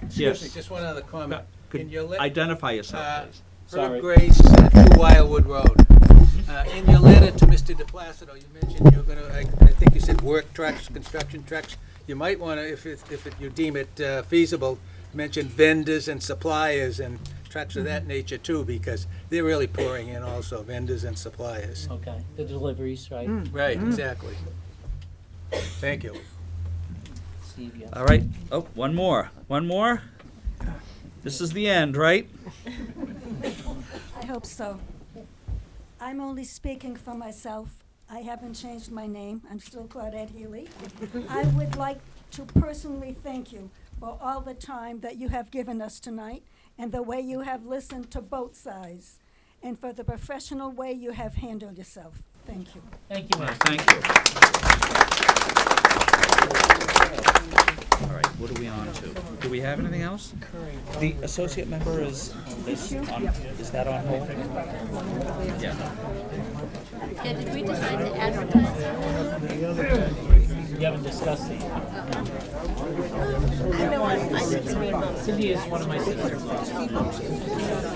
Excuse me, just one other comment. Could In your identify yourself, please. Herb Grace, 2 Wildwood Road. In your letter to Mr. DePlacido, you mentioned you're gonna, I think you said work trucks, construction trucks. You might wanna, if you deem it feasible, mention vendors and suppliers and trucks of that nature too, because they're really pouring in also, vendors and suppliers. Okay, the deliveries, right? Right, exactly. Thank you. Steve, yeah. All right, oh, one more. This is the end, right? I hope so. I'm only speaking for myself. I haven't changed my name. I'm still Claudette Healy. I would like to personally thank you for all the time that you have given us tonight and the way you have listened to both sides and for the professional way you have handled yourself. Thank you. Thank you, ma'am. Thank you. All right, what are we on to? Do we have anything else? The associate member is that on hold? Yeah. Yeah, did we decide to advertise? You haven't discussed it. I know, I did speed bumps. Cindy is one of my sisters.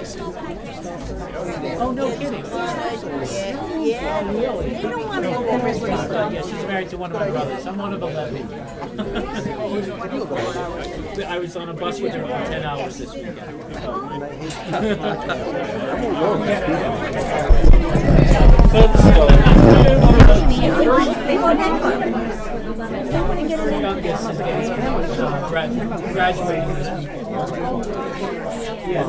Oh, no kidding. Yeah, they don't wanna go over speed Yeah, bumps. she's married to one of my brothers. I'm one of 11. I was on a bus with her for 10 hours this weekend. Youngest is graduating this week. Yes.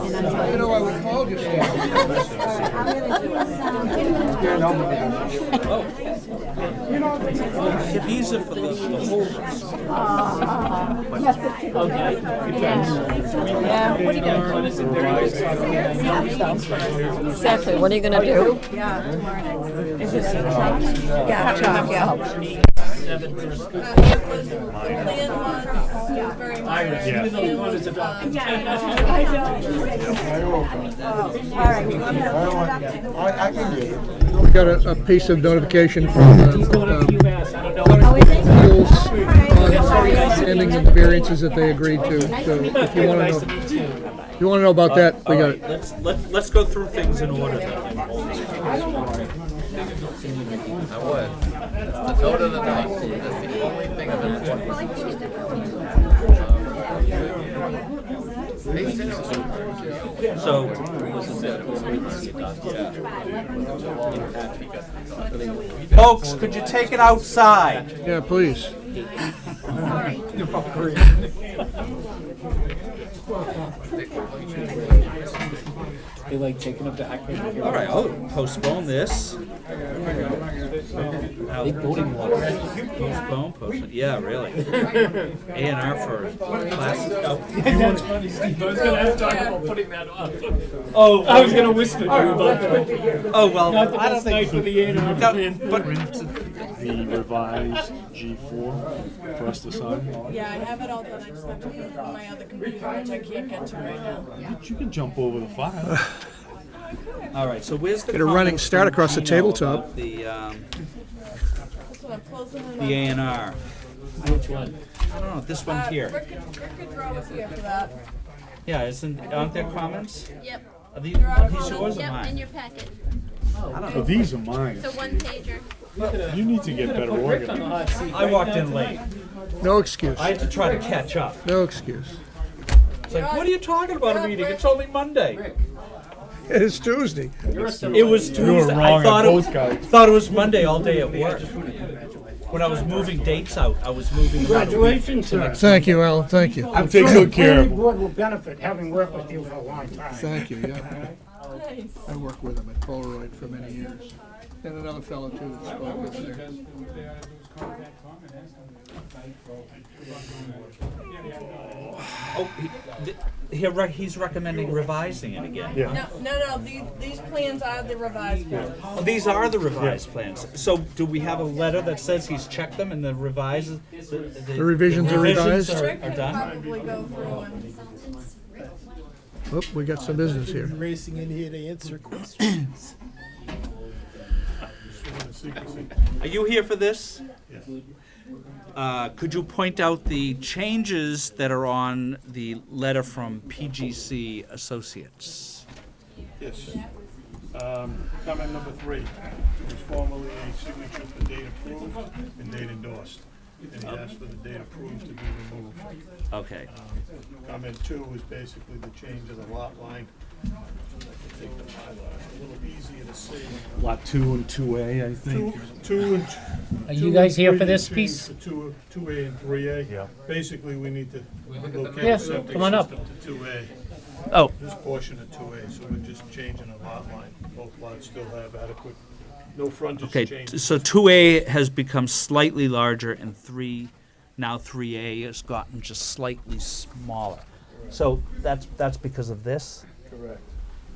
You know, I would call you. These are for the holders. Okay. Exactly, what are you gonna do? Iris, even though you wanted to talk. I can hear you. We got a piece of notification from He's going to UMass. I don't know. schools on ending the variances that they agreed to. So if you want to know, if you want to know about that, we got it. Let's go through things in order then. I would. The note of the night. That's the only thing of importance. So, folks, could you take it outside? Yeah, please. They like taking up the acronym. All right, I'll postpone this. Postpone. Yeah, really. A&R for classes. That's funny, Steve. I was going to talk about putting that off. Oh, I was going to whisper to you about that. Oh, well, Not the I don't best think night for the A&R plan. The revised G4 for us to sign. Yeah, I have it all done, I just have to put it on my other computer, which I can't get to right now. But you can jump over the file. All right, so where's the Get a running comments start from across the Gino tabletop. about The That's what I'm closing it the A&R. Which one? I don't know, this one here. Rick could draw us here for that. Yeah, aren't there comments? Yep. Are these yours or Yep, in mine? your packet. Oh, these are mine. It's a one pager. You need to get better Rick on the organized. hot seat. I walked in late. No excuse. I had to try to catch up. No excuse. It's like, what are you talking about a meeting? It's only Monday. It is Tuesday. It was Tuesday. You were wrong on both guys. Thought it was Monday all day at work. When I was moving dates out, I was moving them out. Congratulations, sir. Thank you, Alan. Thank you. I'm taking good care of The them. board will benefit having worked with you for a long time. Thank you, yeah. I worked with him at Polaroid for many years. And another fellow too that spoke with there. Oh, he's recommending revising it again. Yeah. No, these plans are the revised plans. Oh, these are the revised plans. So do we have a letter that says he's checked them and the revised? The revisions are revised? are done? Probably go through and. Oh, we got some business here. Racing in here to answer questions. Are you here for this? Could you point out the changes that are on the letter from PGC Associates? Yes. Comment number 3 was formerly a signature for date approved and date endorsed. And he asked for the date approved to be removed. Okay. Comment 2 was basically the change of the lot line. I can take the Mylar, it's a little easier to see. Lot 2 and 2A, I think. 2 and. Are you guys here for this piece? 2A and 3A. Yeah. Basically, we need to locate Yeah, the septic come on up. system to 2A. Oh. This portion of 2A, so we're just changing the lot line. Both lots still have adequate, no frontage Okay, changes. so 2A has become slightly larger and now 3A has gotten just slightly smaller. So that's because of this? Correct.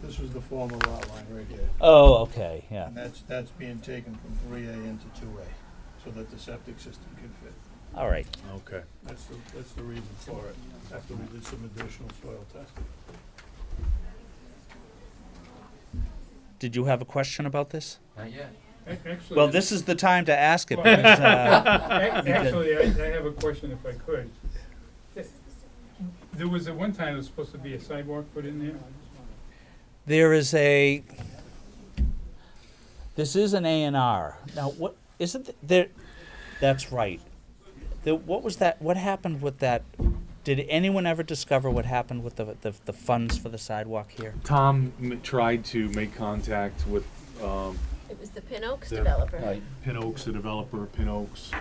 This was the former lot line right here. Oh, okay, yeah. And that's being taken from 3A into 2A, so that the septic system can fit. All right. Okay. That's the reason for it, after we did some additional soil testing. Did you have a question about this? Not yet. Actually, Well, this is the time to ask it. Well, because, Actually, I have a question if I could. There was at one time there was supposed to be a sidewalk put in there. there is a, this is an A&R. Now, what, isn't there, that's right. What was that, what happened with that? Did anyone ever discover what happened with the funds for the sidewalk here? Tom tried to make contact with, It was the Pin Oaks the- developer. Right, Pin Oaks, the developer, Pin Oaks,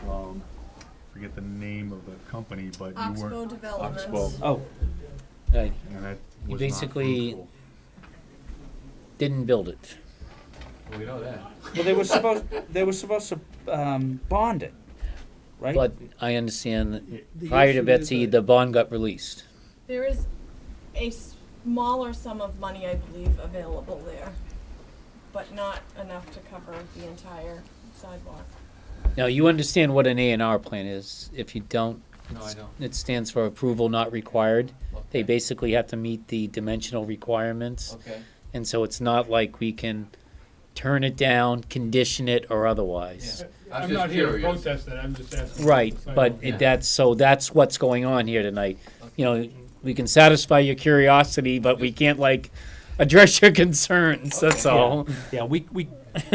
forget the name of the company, but you were. Oxbow Developments. Oxbow. Oh. Right. And that You was not basically fruitful. didn't build it. We know that. Well, they were supposed to bond it, right? But I understand that The prior to issue is Betsy, that- the bond got released. There is a smaller sum of money, I believe, available there, but not enough to cover the entire sidewalk. Now, you understand what an A&R plan is. If you don't, No, I don't. it stands for approval not required. They Okay. basically have to meet the dimensional requirements. Okay. And so it's not like we can turn it down, condition it, or otherwise. I was I'm just not here to curious. protest it, I'm just asking. Right, but that's what's going on here tonight. You know, we can satisfy your curiosity, but we can't like address your concerns, that's all. Yeah, we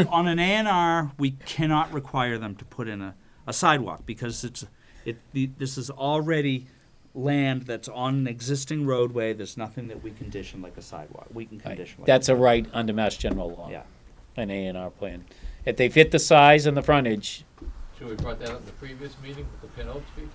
on an A&R, we cannot require them to put in a sidewalk because this is already land that's on an existing roadway. There's nothing that we condition like a sidewalk. We can condition like That's a right under Mass General Law. Yeah. An A&R plan. If they fit the size and the frontage, Should we brought that up in the previous meeting with the Pin Oaks people?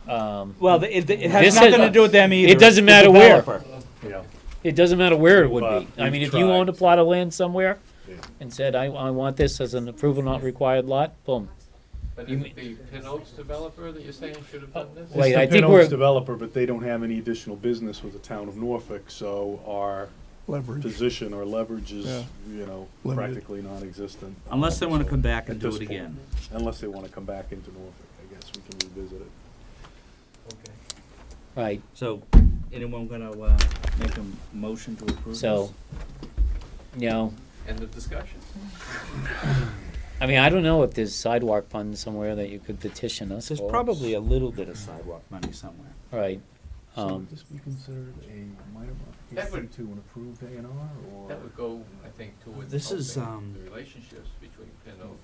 Well, it has this nothing is- to do with them either. It doesn't It's the matter where. developer. Yeah. It doesn't matter where it would But be. I we've mean, if you tried. owned a plot of land somewhere Yeah. and said, I want this as an approval not required lot, boom. But You is it the Pin Oaks developer that you're saying should have done this? Wait, It's the I think Pin we're- Oaks developer, but they don't have any additional business with the town of Norfolk, so our Leverage. position or leverage is, Yeah. you know, Limited. practically non-existent. Unless they want to So, come back and at do this it point, again. Unless they wanna come back into Norfolk, I guess we can revisit it. Okay. Right, So, anyone gonna make a motion to approve so, you know, End of discussion. I mean, I don't know if there's sidewalk funds somewhere that you could petition us this? for. There's probably a little bit of sidewalk money somewhere. Right. So would this be considered a minor That modification would- to an approved A&R, or? That would go, I think, towards This is, helping the relationships between Pin Oaks.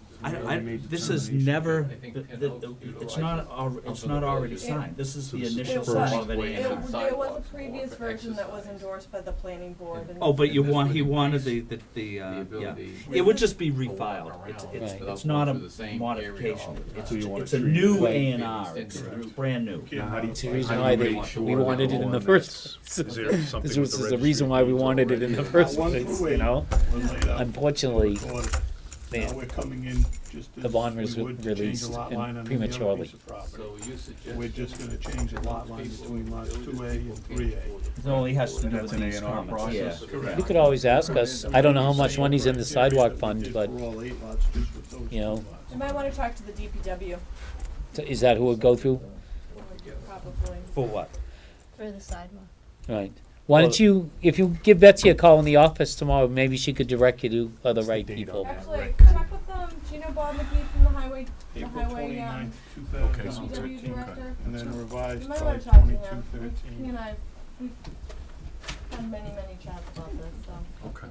This is determination. never, I think Pin Oaks it's utilizes not, it's not already Yeah. signed. This is So the this is the initial first form of an way A&R. in. There was a Sidewalks previous or version that was exercise. endorsed by the planning board and. Oh, but you And this want, would he wanted increase yeah. ability It would just be to walk refiled. around It's without not a going through the same area modification. all the It's, So you wanna it's a treat new it- A&R. It's It's new. brand new. Now, how do you- It's the reason how why do you they, make sure we that wanted the it in the one first that's- place. Is there something This with was the the registry reason why we deeds wanted it in already? the first One place, for you know? One laid out, Unfortunately, recorded. they- Now we're coming in just the as bond we was would to change released a lot in- line on any other prematurely. piece of property. So you suggest. We're just gonna change the lot line between lots 2A and 3A. It only has to do That's with an these A&R comments, yeah. process? Correct. you could always ask us. I don't know how much Same money's in the criteria sidewalk that we fund, did but, for all 8 lots, just with those you know, 2 lots. You might wanna talk to the DPW, is that who would go through? probably. For what? For the sidewalk. Right. Why don't you, if you give Betsy a call in the office tomorrow, maybe she could direct you to the right people. Actually, check with do you know Bob McGee from the highway, April 29th, Okay, so 2013, DPW director? and then revised You might by wanna talk to him. 2213. He and I, we've had many, many chats about this, so. Okay.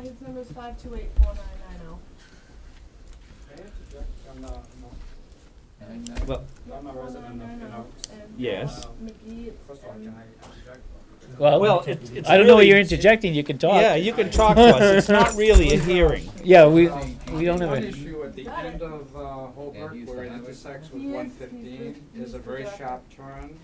His number's 5284990. Well, I'm a resident of Pin Oaks. yes. McGee, it's, Well, it's I don't know what really- you're interjecting, you can talk. Yeah, you can talk to us. It's not really a hearing. Yeah, we don't have One a, issue at the end of Holbrook where it intersects with 115 is a very sharp turn.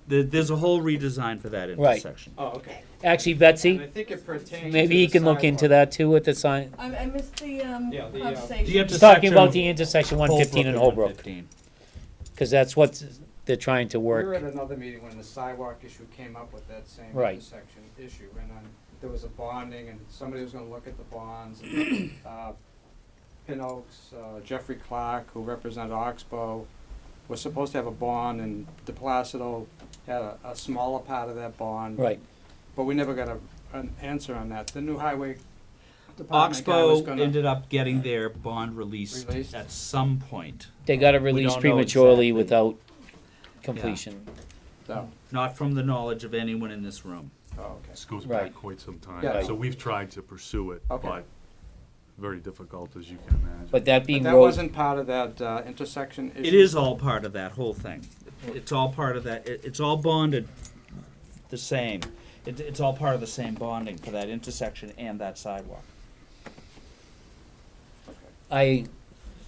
There's a whole redesign for that Right. intersection. Oh, okay. actually, Betsy, And I think it pertains maybe to he the can look into sidewalk. that too at the sign. I missed the, Yeah, the, conversation. He's talking about the intersection 115 and Holbrook, 115. because that's what they're trying to We were work. at another meeting when the sidewalk issue came up with that same Right. intersection issue, and there was a bonding, and somebody was gonna look at the bonds. And, Pin Oaks, Jeffrey Clark, who represented Oxbow, was supposed to have a bond, and De Placido had a smaller part of that bond. Right. But we never got an answer on that. The new highway department guy was Oxbow gonna. ended up getting their bond released Released? at some point. They got it We released don't know prematurely exactly. without completion. No. Not from the knowledge of anyone in this room. Oh, okay. This goes Right. back quite some time. Yeah. So we've tried to pursue it, Okay. but very difficult, as you can imagine. But that being But that road, wasn't part of that intersection issue? It is all part of that whole thing. It's all part of that, it's all bonded the same. It's all part of the same bonding for that intersection and that sidewalk. I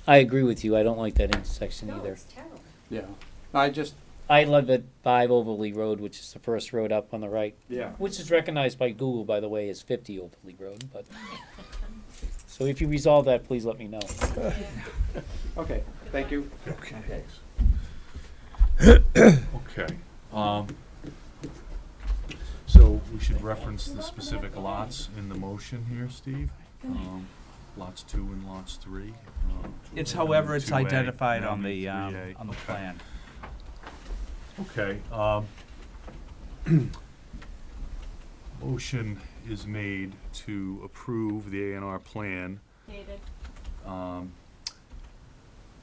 agree with you. I don't like that intersection No, either. it's terrible. Yeah. I just, I live at 5 Overley Road, which is the first road up on the right. Yeah. Which is recognized by Google, by the way, as 50 Overley Road. But so if you resolve that, please let me know. okay, thank you. Okay. Okay. So we should reference the specific lots in the motion here, Steve. Lots 2 and lots 3. It's however it's 2A, identified now on the 3A. plan. Okay, motion is made to approve the A&R plan. Dated.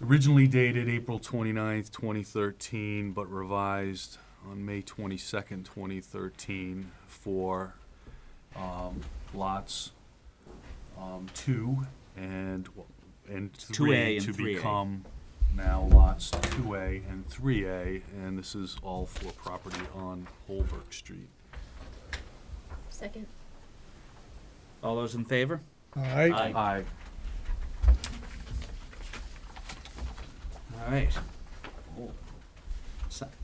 Originally dated April 29th, 2013, but revised on May 22nd, 2013 for lots 2 and 3 2A and to 3A. become now lots 2A and 3A, and this is all for property on Holbrook Street. Second. All those in favor? Aye. Aye. All right.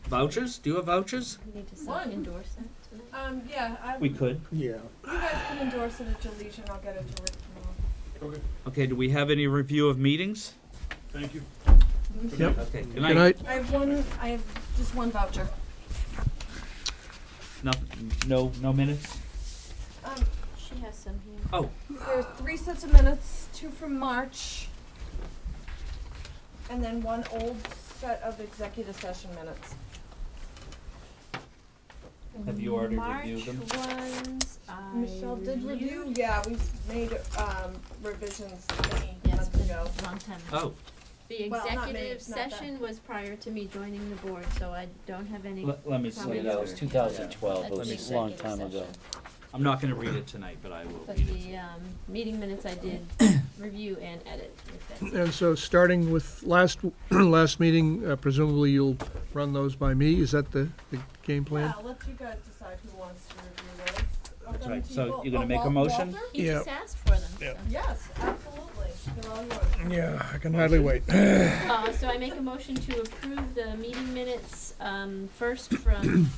Vouchers? Do you have vouchers? We need to One. endorse that tonight. Yeah, We could. Yeah. You guys can endorse it at your leisure, and I'll get it to Rick tomorrow. Okay, do we have any review of meetings? Thank you. Yep. Okay, good Good night. night. I have just one voucher. No minutes? She has some here. Oh, There's 3 sets of minutes, 2 from March, and then 1 old set of executive session minutes. have you already reviewed them? March ones, I Michelle did review, reviewed. yeah, we made, revisions many Yes, months ago. long time ago. Oh, The Well, not many, executive not that. session was prior to me joining the board, so I don't have any. let me see. Oh, yeah, that was 2012. It That's was the a long executive time ago. session. I'm not gonna read it tonight, but I will But read it. the, meeting minutes I did review and edit, if that's. And so starting with last meeting, presumably you'll run those by me, is that the game plan? Yeah, I'll let you guys decide who wants to review those. I'll That's send right. them to So you. you're gonna Oh, make a motion? Walter? He Yeah. just asked for them, Yeah. so. Yes, absolutely. They're all yours. Yeah, I can hardly wait. So I make a motion to approve the meeting minutes, first from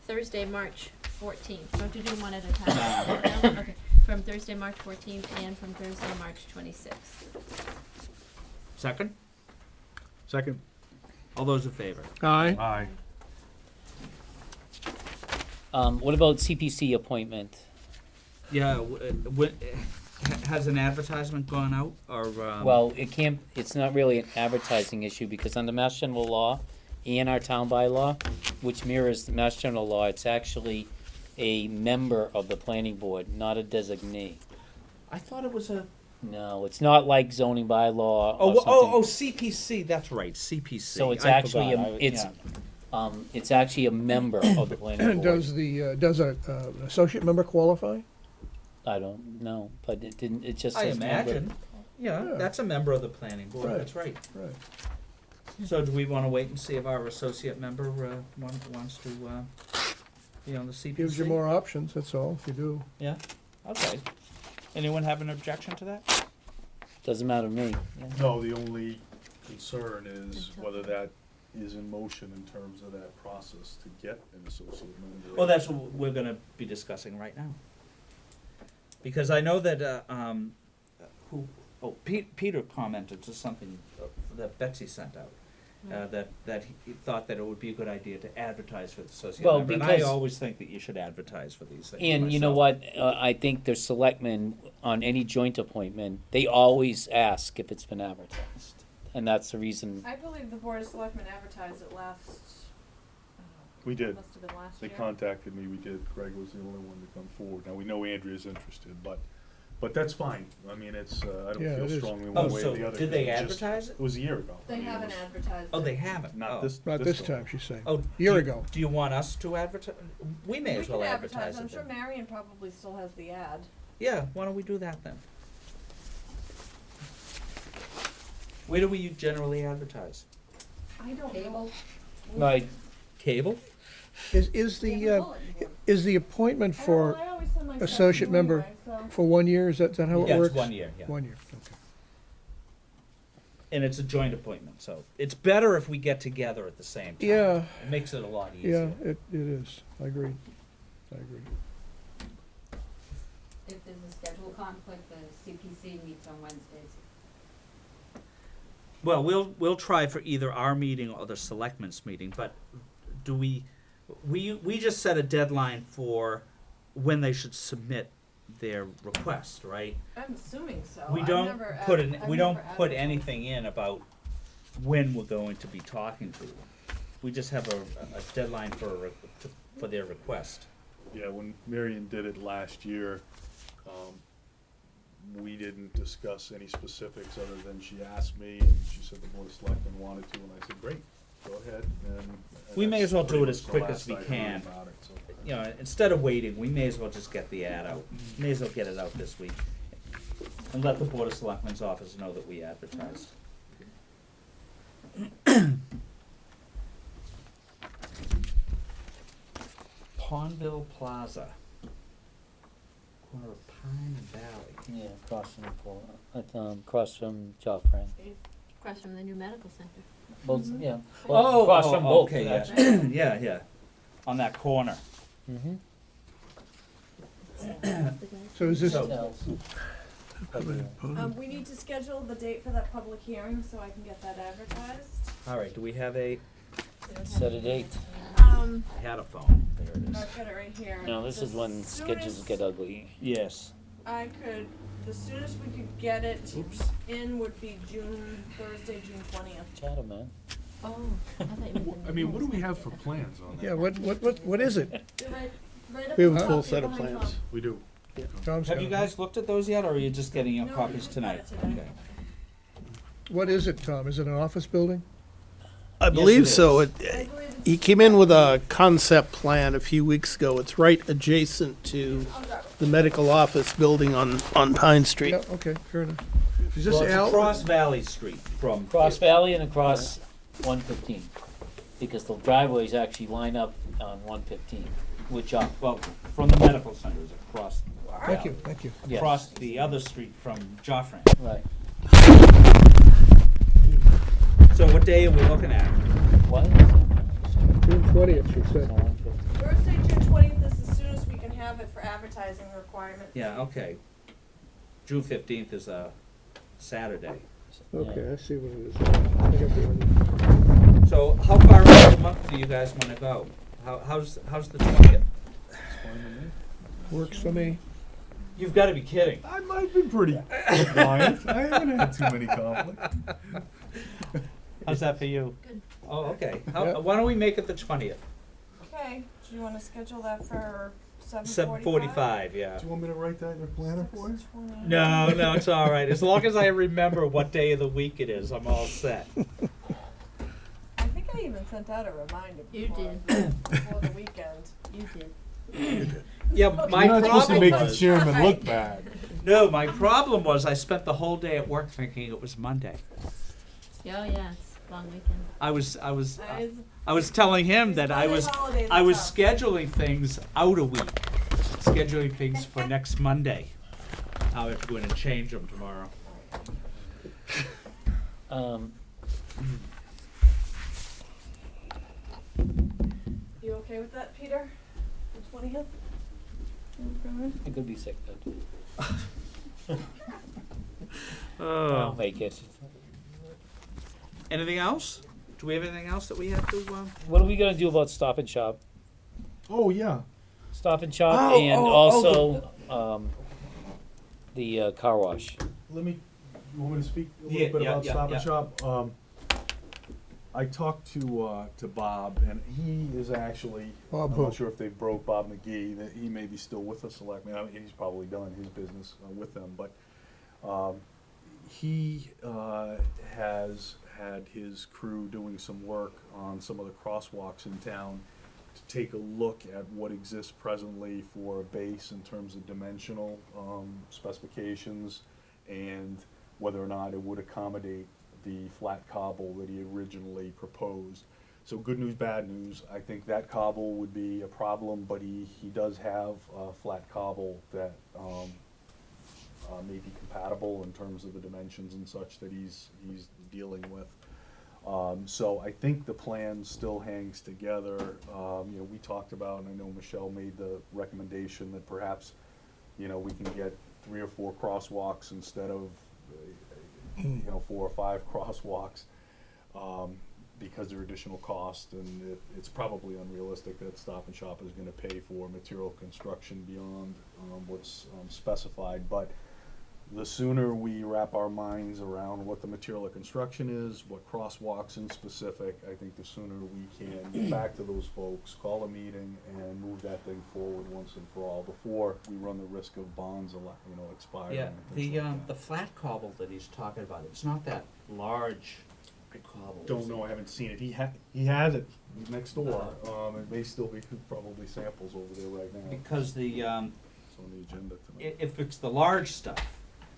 Thursday, March 14th. So to do them one at a time. No? Okay, from Thursday, March 14th and from Thursday, March 26th. Second? Second. All those in favor? Aye. Aye. What about CPC appointment? Yeah, has an advertisement gone out, or, Well, it's not really an advertising issue because under Mass General Law and our town bylaw, which mirrors the Mass General Law, it's actually a member of the planning board, not a designee. I thought it was a, No, it's not like zoning bylaw or something. CPC, that's right, CPC. So it's I actually, forgot. it's actually a member of the planning board. Does an associate member qualify? I don't know, but it didn't, it just I says member. imagine, yeah, that's a member of the planning board, Right. that's right. Right. So do we wanna wait and see if our associate member, wants to, be on the CPC? Gives you more options, that's all, if you do. Yeah, okay. Anyone have an objection to that? Doesn't matter to me. Yeah. No, the only concern is whether that is in motion in terms of that process to get an associate member. Well, that's what we're gonna be discussing right now. Because I know that, Peter commented to something that Betsy sent out. That he thought that it would be a good idea to advertise for the associate Well, member. And I because- always think that you should advertise for these things And you know myself. what, I think the selectmen, on any joint appointment, they always ask if it's been advertised. And that's the reason, I believe the Board of Selectmen advertised it last, We did. must have been last They year. contacted me, we did. Greg was the only one to come forward. Now, we know Andrea's interested, but But that's fine. I mean, it's, I Yeah, don't it feel is. strongly Oh, one way or so the other. did 'cause they it just- advertise it? It was a year ago. They I mean, it haven't was advertised Oh, it. they haven't? Not Oh. this, Not this this go. time, she's saying. Oh, Year do you- ago. Do you want us to advertise? We may as We well can advertise I'm it sure then. Marion probably still has the ad. Yeah, why don't we do that then? Where do we generally advertise? I don't know. Right. Cable? Is the appointment for I always send my stuff to associate you member anyway, so. for 1 year? Is that how it Yeah, works? it's 1 year, yeah. 1 year, okay. And it's a joint appointment, so it's better if we get together at the same time. Yeah. It makes it a lot Yeah, easier. it is. I agree. If there's a schedule conflict, the CPC meets on Wednesdays. Well, we'll try for either our meeting or the selectmen's meeting, but do we just set a deadline for when they should submit their request, right? I'm assuming so. We I've don't never put ad- an, I've we don't never put advertised. anything in about when we're going to be talking to them. We just have a deadline for their request. Yeah, when Marion did it last year, we didn't discuss any specifics other than she asked me and she said the board of selectmen wanted to, and I said, great, go ahead. And We may that's as well do pretty it as much the quick last as we I heard can. about it, so. You know, instead of waiting, we may as well just get the ad out. May as well get it out this week. And let the Board of Selectmen's office know that we advertised. Pondville Plaza. Corner of Pine and Valley. Yeah, across from Joffrin. Across from the new medical center. Both, yeah. Oh, across from both, okay, yeah. actually. Yeah, yeah. On that corner. Mm-hmm. So is this? We need to schedule the date for that public hearing so I can get that advertised. All right, do we have a, Set a date. I had a phone, there it is. I've got it right here. No, this The is when schedules soonest get ugly. Yes. I could, the soonest we could get it in would be Thursday, June 20th. Chatham, man. Oh, I thought you meant. I mean, what do we have for plans on that? Yeah, what is it? Right up We have the a full top set of behind plans. Tom. We do. Tom's Have got you it. guys looked at those yet, or are you just getting your No, copies we just got tonight? it today. Okay. What is it, Tom? Is it an office building? I Yes, believe it so. is. He came in with a concept plan a few weeks ago. It's right adjacent to the medical office building on Pine Street. Yeah, okay, fair enough. Is this Well, it's Al? across Valley Street from. Cross Valley and across 115, because the driveways actually line up on 115, which are, Well, from the medical center, it's across. Thank you, thank you. yes, Across the other street from Joffrin. right. So what day are we looking at? What? June 20th, she said. Thursday, June 20th is the soonest we can have it for advertising requirements. Yeah, okay. June 15th is a Saturday. Okay, I see what it is. I got the idea. So how far into the month do you guys wanna go? How's the 20th? Works for me. You've gotta be kidding. I might be pretty quiet. I haven't had too many conflicts. How's that for you? Good. Oh, okay. Yeah. Why don't we make it the 20th? Okay, do you wanna schedule that for 7:45? 7:45, yeah. Do you want me to write that in the planner for you? 6:20. No, it's all right. As long as I remember what day of the week it is, I'm all set. I think I even sent out a reminder You before the weekend. You did. Yeah, my You're not supposed to problem make the was, chairman look bad. no, my problem was I spent the whole day at work thinking it was Monday. Oh, yeah, it's a long weekend. I was telling him that I was scheduling things out a week, scheduling things for next Monday. I'll have to go in and change them tomorrow. You okay with that, Peter? The 20th? I could be sick though. I'll Oh. make it. Anything else? Do we have anything else that we have to? What are we gonna do about Stop and Shop? Oh, yeah. Stop and Shop Oh, and oh, also the car wash. You want me to speak a Yeah, little bit yeah, about yeah, Stop yeah. and Shop? I talked to Bob, and he is actually, Bob I'm who? not sure if they broke Bob McGee, that he may be still with the selectmen. I mean, he's probably done his business with them, but he has had his crew doing some work on some of the crosswalks in town to take a look at what exists presently for a base in terms of dimensional specifications and whether or not it would accommodate the flat cobble that he originally proposed. So good news, bad news. I think that cobble would be a problem, but he does have a flat cobble that may be compatible in terms of the dimensions and such that he's dealing with. So I think the plan still hangs together. You know, we talked about, and I know Michelle made the recommendation that perhaps, you know, we can get 3 or 4 crosswalks instead of, you know, 4 or 5 crosswalks, because there are additional costs, and it's probably unrealistic that Stop and Shop is gonna pay for material construction beyond what's specified. But the sooner we wrap our minds around what the material of construction is, what crosswalks in specific, I think the sooner we can get back to those folks, call a meeting, and move that thing forward once and for all before we run the risk of bonds, you know, expiring. Yeah, and things like that. the flat cobble that he's talking about, it's not that large cobble. Don't know, I haven't seen it. He has it next door. It may still be probably samples over there right now. Because It's on the agenda tonight. if it's the large stuff,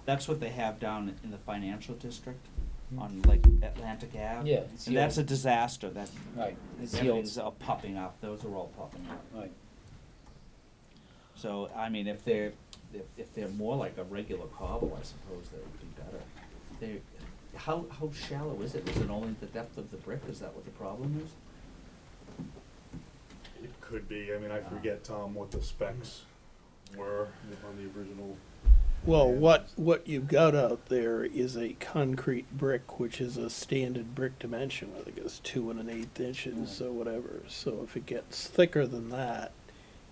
that's what they have down in the financial district on like Atlantic Ave. Yeah, it's And the that's a old- disaster, that, Right, it's the old- everything's all popping up, those are all popping up. Right. So, I mean, if they're more like a regular cobble, I suppose that would be better. How shallow is it? Is it only the depth of the brick? Is that what the problem is? It could be. I mean, I forget, Tom, what the specs were on the original. Well, what you've got out there is a concrete brick, which is a standard brick dimension. I think it's 2 1/8 inches or whatever. So if it gets thicker than that,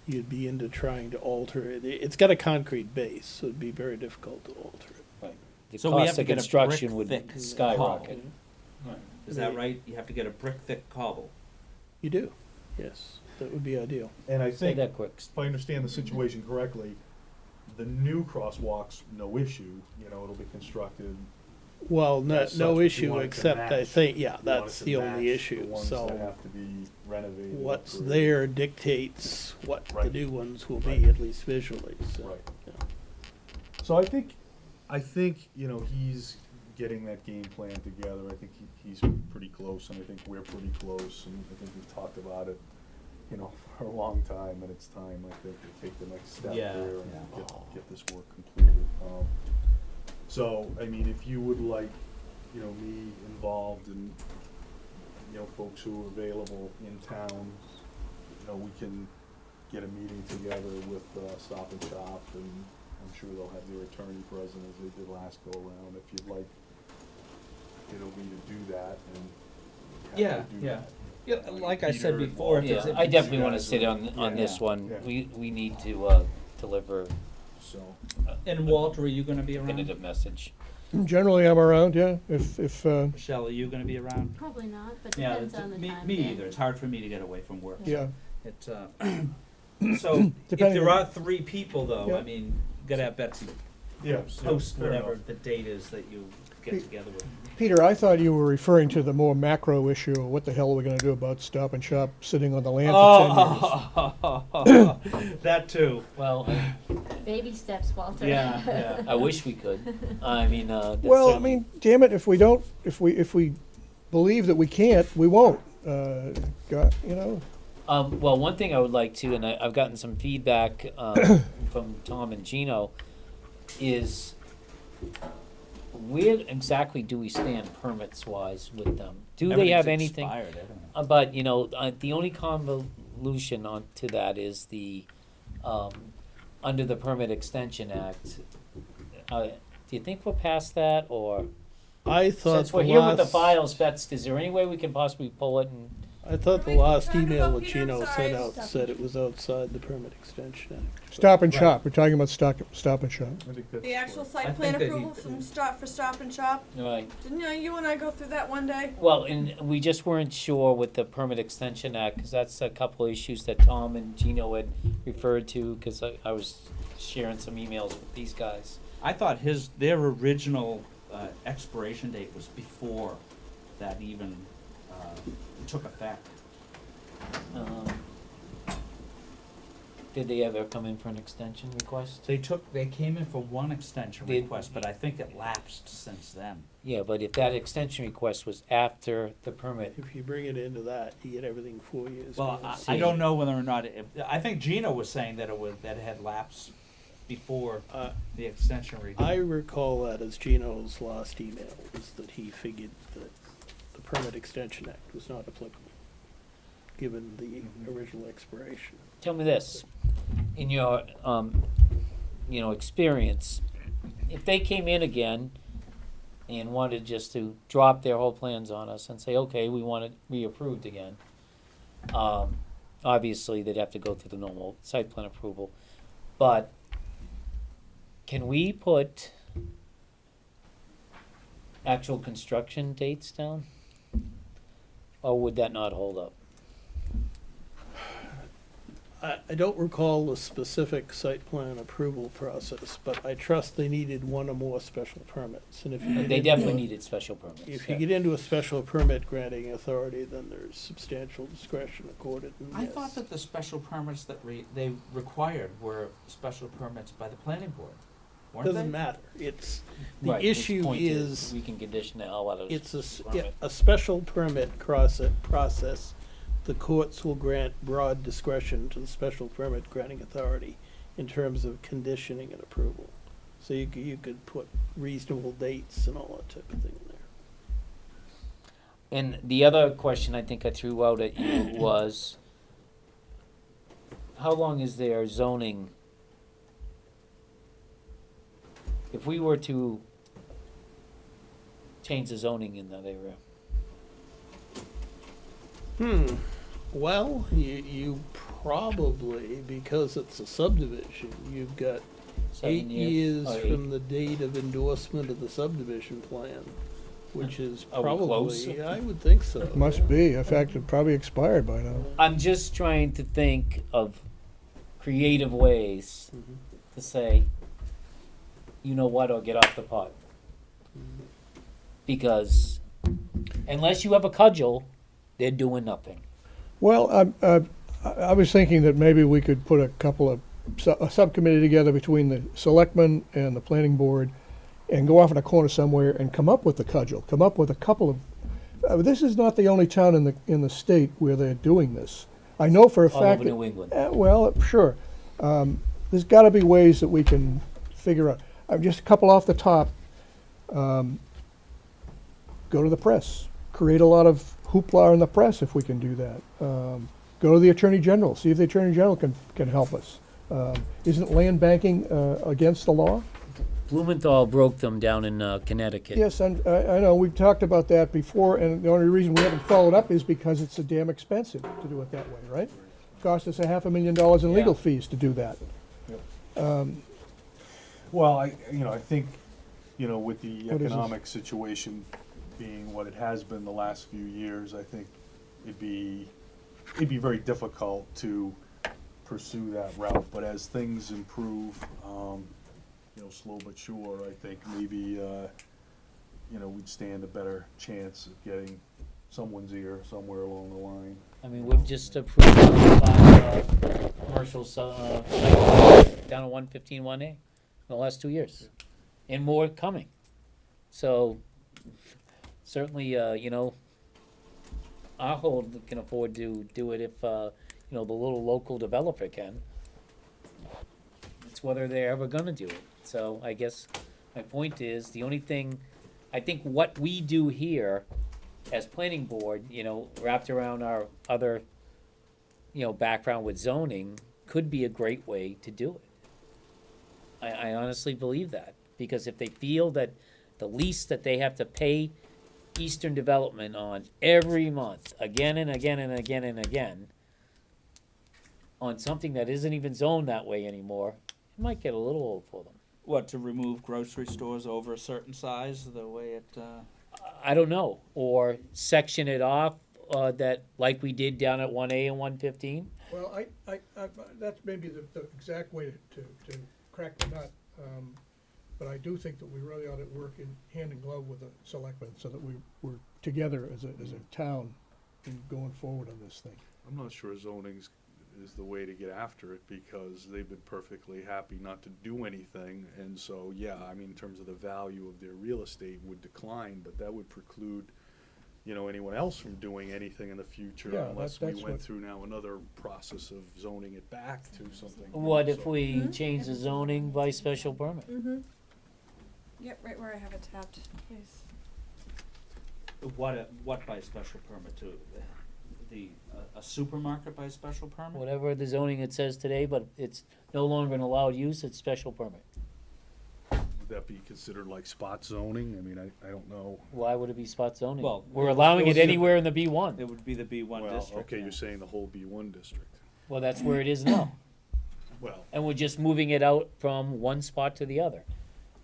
you'd be into trying to alter it. It's got a concrete base, so it'd be very difficult to alter it. Right. The So we have cost to of get a construction brick would thick skyrocket. cobble. Right. Is that right? You have to get a brick thick cobble. You do, yes. That would be ideal. And I Say think, that quick. if I understand the situation correctly, the new crosswalks, no issue. You know, it'll be constructed. Well, as such, no but you issue, want it to except I match- think, you yeah, want that's it to the only match issue, the ones so that have to be renovated. what's upgraded. there dictates what the Right. new ones will be, Right. at least visually, so. Right. yeah. So I think, you know, he's getting that game plan together. I think he's pretty close, and I think we're pretty close, and I think we've talked about it, you know, for a long time, and it's time, I think, to take the next step Yeah, there and yeah. get this work completed. So, I mean, if you would like, you know, me involved and, you know, folks who are available in town, you know, we can get a meeting together with Stop and Shop, and I'm sure they'll have their attorney present as they did last go around, if you'd like, you know, me to do that, and happy Yeah, to do yeah. that. Yeah, like I said Peter before, if Yeah, it's. I definitely you wanna guys sit are- on this yeah, one. yeah. We need to deliver So, And Walter, are you gonna be around? definitive message. Generally, I'm around, yeah, if, Michelle, are you gonna be around? Probably not, but Yeah, depends on the time. me either. It's hard for me to get away from work. yeah. It, so, if Depending there on- are 3 people though, Yeah. I mean, you gotta have Betsy yeah. post fair whatever enough. the date is that you get together with. Peter, I thought you were referring to the more macro issue of what the hell are we gonna do about Stop and Shop sitting on the land for 10 years. That too. Well, Baby steps, Walter. Yeah, yeah. I wish we could. I mean, that's Well, I certainly- mean, damn it, if we believe that we can't, we won't. You know, Well, one thing I would like to, and I've gotten some feedback from Tom and Gino, is where exactly do we stand permits wise with them? Do they have Everything's anything? expired, isn't it? But you know, the only convolution on to that is the under the Permit Extension Act. Do you think we're past that, or I thought since we're the here with the last- files, Bets, is there any way we can possibly pull it and I thought the last email that Gino sent out said it was outside the permit extension act. Stop and Shop, we're talking about Stop and Shop. The actual I site think plan that he- approval from Stop and Shop? Right. Didn't you and I go through that one day? Well, and we just weren't sure with the Permit Extension Act, because that's a couple of issues that Tom and Gino had referred to, because I was sharing some emails with these guys. I thought their original expiration date was before that even took effect. Did they ever come in for an extension request? They came in for one extension request, but I think it lapsed since then. Yeah, but if that extension request was after the permit, If you bring it into that, you get everything 4 years. Well, going. I don't know whether or not, I think Gino was saying that that it had lapsed before the extension request. I recall that as Gino's last email, was that he figured that the Permit Extension Act was not applicable, given the original expiration. tell me this, in your, experience, if they came in again and wanted just to drop their whole plans on us and say, okay, we want it reapproved again, obviously they'd have to go through the normal site plan approval, but can we put actual construction dates down? Or would that not hold up? I don't recall the specific site plan approval process, but I trust they needed one or more special permits. And if you get They into definitely a- needed special permits. If you yeah. get into a special permit granting authority, then there's substantial discretion accorded. And I yes. thought that the special permits that they required were special permits by the planning board, weren't they? Doesn't matter. It's, the Right, his issue point is, we can condition the hell out of it's permit. a special permit process. The courts will grant broad discretion to the special permit granting authority in terms of conditioning and approval. So you could put reasonable dates and all that type of thing in there. And the other question I think I threw out at you was, how long is their zoning? If we were to change the zoning in that area, Well, you probably, because it's a subdivision, you've got 7 8 years? years Oh, from the date of endorsement of the subdivision plan, which is Are we close? probably, I would think so. Must be, in fact, it probably expired by now. I'm just trying to think of creative ways to say, you know what, or get off the pot. Because unless you have a cudgel, they're doing nothing. Well, I was thinking that maybe we could put a subcommittee together between the selectmen and the planning board and go off in a corner somewhere and come up with the cudgel, come up with a couple of, this is not the only town in the state where they're doing this. I know for a All fact over New England. well, sure. There's gotta be ways that we can figure out. Just a couple off the top. Go to the press. Create a lot of hoopla in the press if we can do that. Go to the Attorney General, see if the Attorney General can help us. Isn't land banking against the law? Blumenthal broke them down in Connecticut. Yes, and I know, we've talked about that before, and the only reason we haven't followed up is because it's so damn expensive to do it that way, right? Cost us $500,000 in legal fees to do that. Well, I think, with the What is this? economic situation being what it has been the last few years, I think it'd be very difficult to pursue that route. But as things improve, slow but sure, I think maybe, we'd stand a better chance of getting someone's ear somewhere along the line. I mean, we've just approved commercial down to 115-1A in the last 2 years, and more coming. So certainly, our hold can afford to do it if the little local developer can. It's whether they're ever going to do it. So I guess my point is, the only thing, I think what we do here as planning board, wrapped around our other, background with zoning, could be a great way to do it. I honestly believe that, because if they feel that the least that they have to pay Eastern Development on every month, again and again and again and again, on something that isn't even zoned that way anymore, it might get a little old for them. What, to remove grocery stores over a certain size, the way it, I don't know, or section it off, that, like we did down at 1A and 115. Well, that's maybe the exact way to crack the nut. But I do think that we really ought to work in hand in glove with the selectmen so that we're together as a town in going forward on this thing. I'm not sure zoning is the way to get after it, because they've been perfectly happy not to do anything, and so, yeah, I mean, in terms of the value of their real estate would decline, but that would preclude, you know, anyone else from doing anything in the future, Yeah, unless that's we went what- through now another process of zoning it back to something. What if so- we change the zoning by special permit? Mm-hmm. Yep, right where I have it tapped, please. what by special permit to, a supermarket by special permit? Whatever the zoning it says today, but it's no longer an allowed use, it's special permit. Would that be considered like spot zoning? I mean, I don't know. Why would it be spot zoning? Well, We're allowing it those are- anywhere in the B1. It would be the B1 Well, district. okay, yeah. you're saying the whole B1 district. Well, that's where it is now. Well, And we're just moving it out from one spot to the other.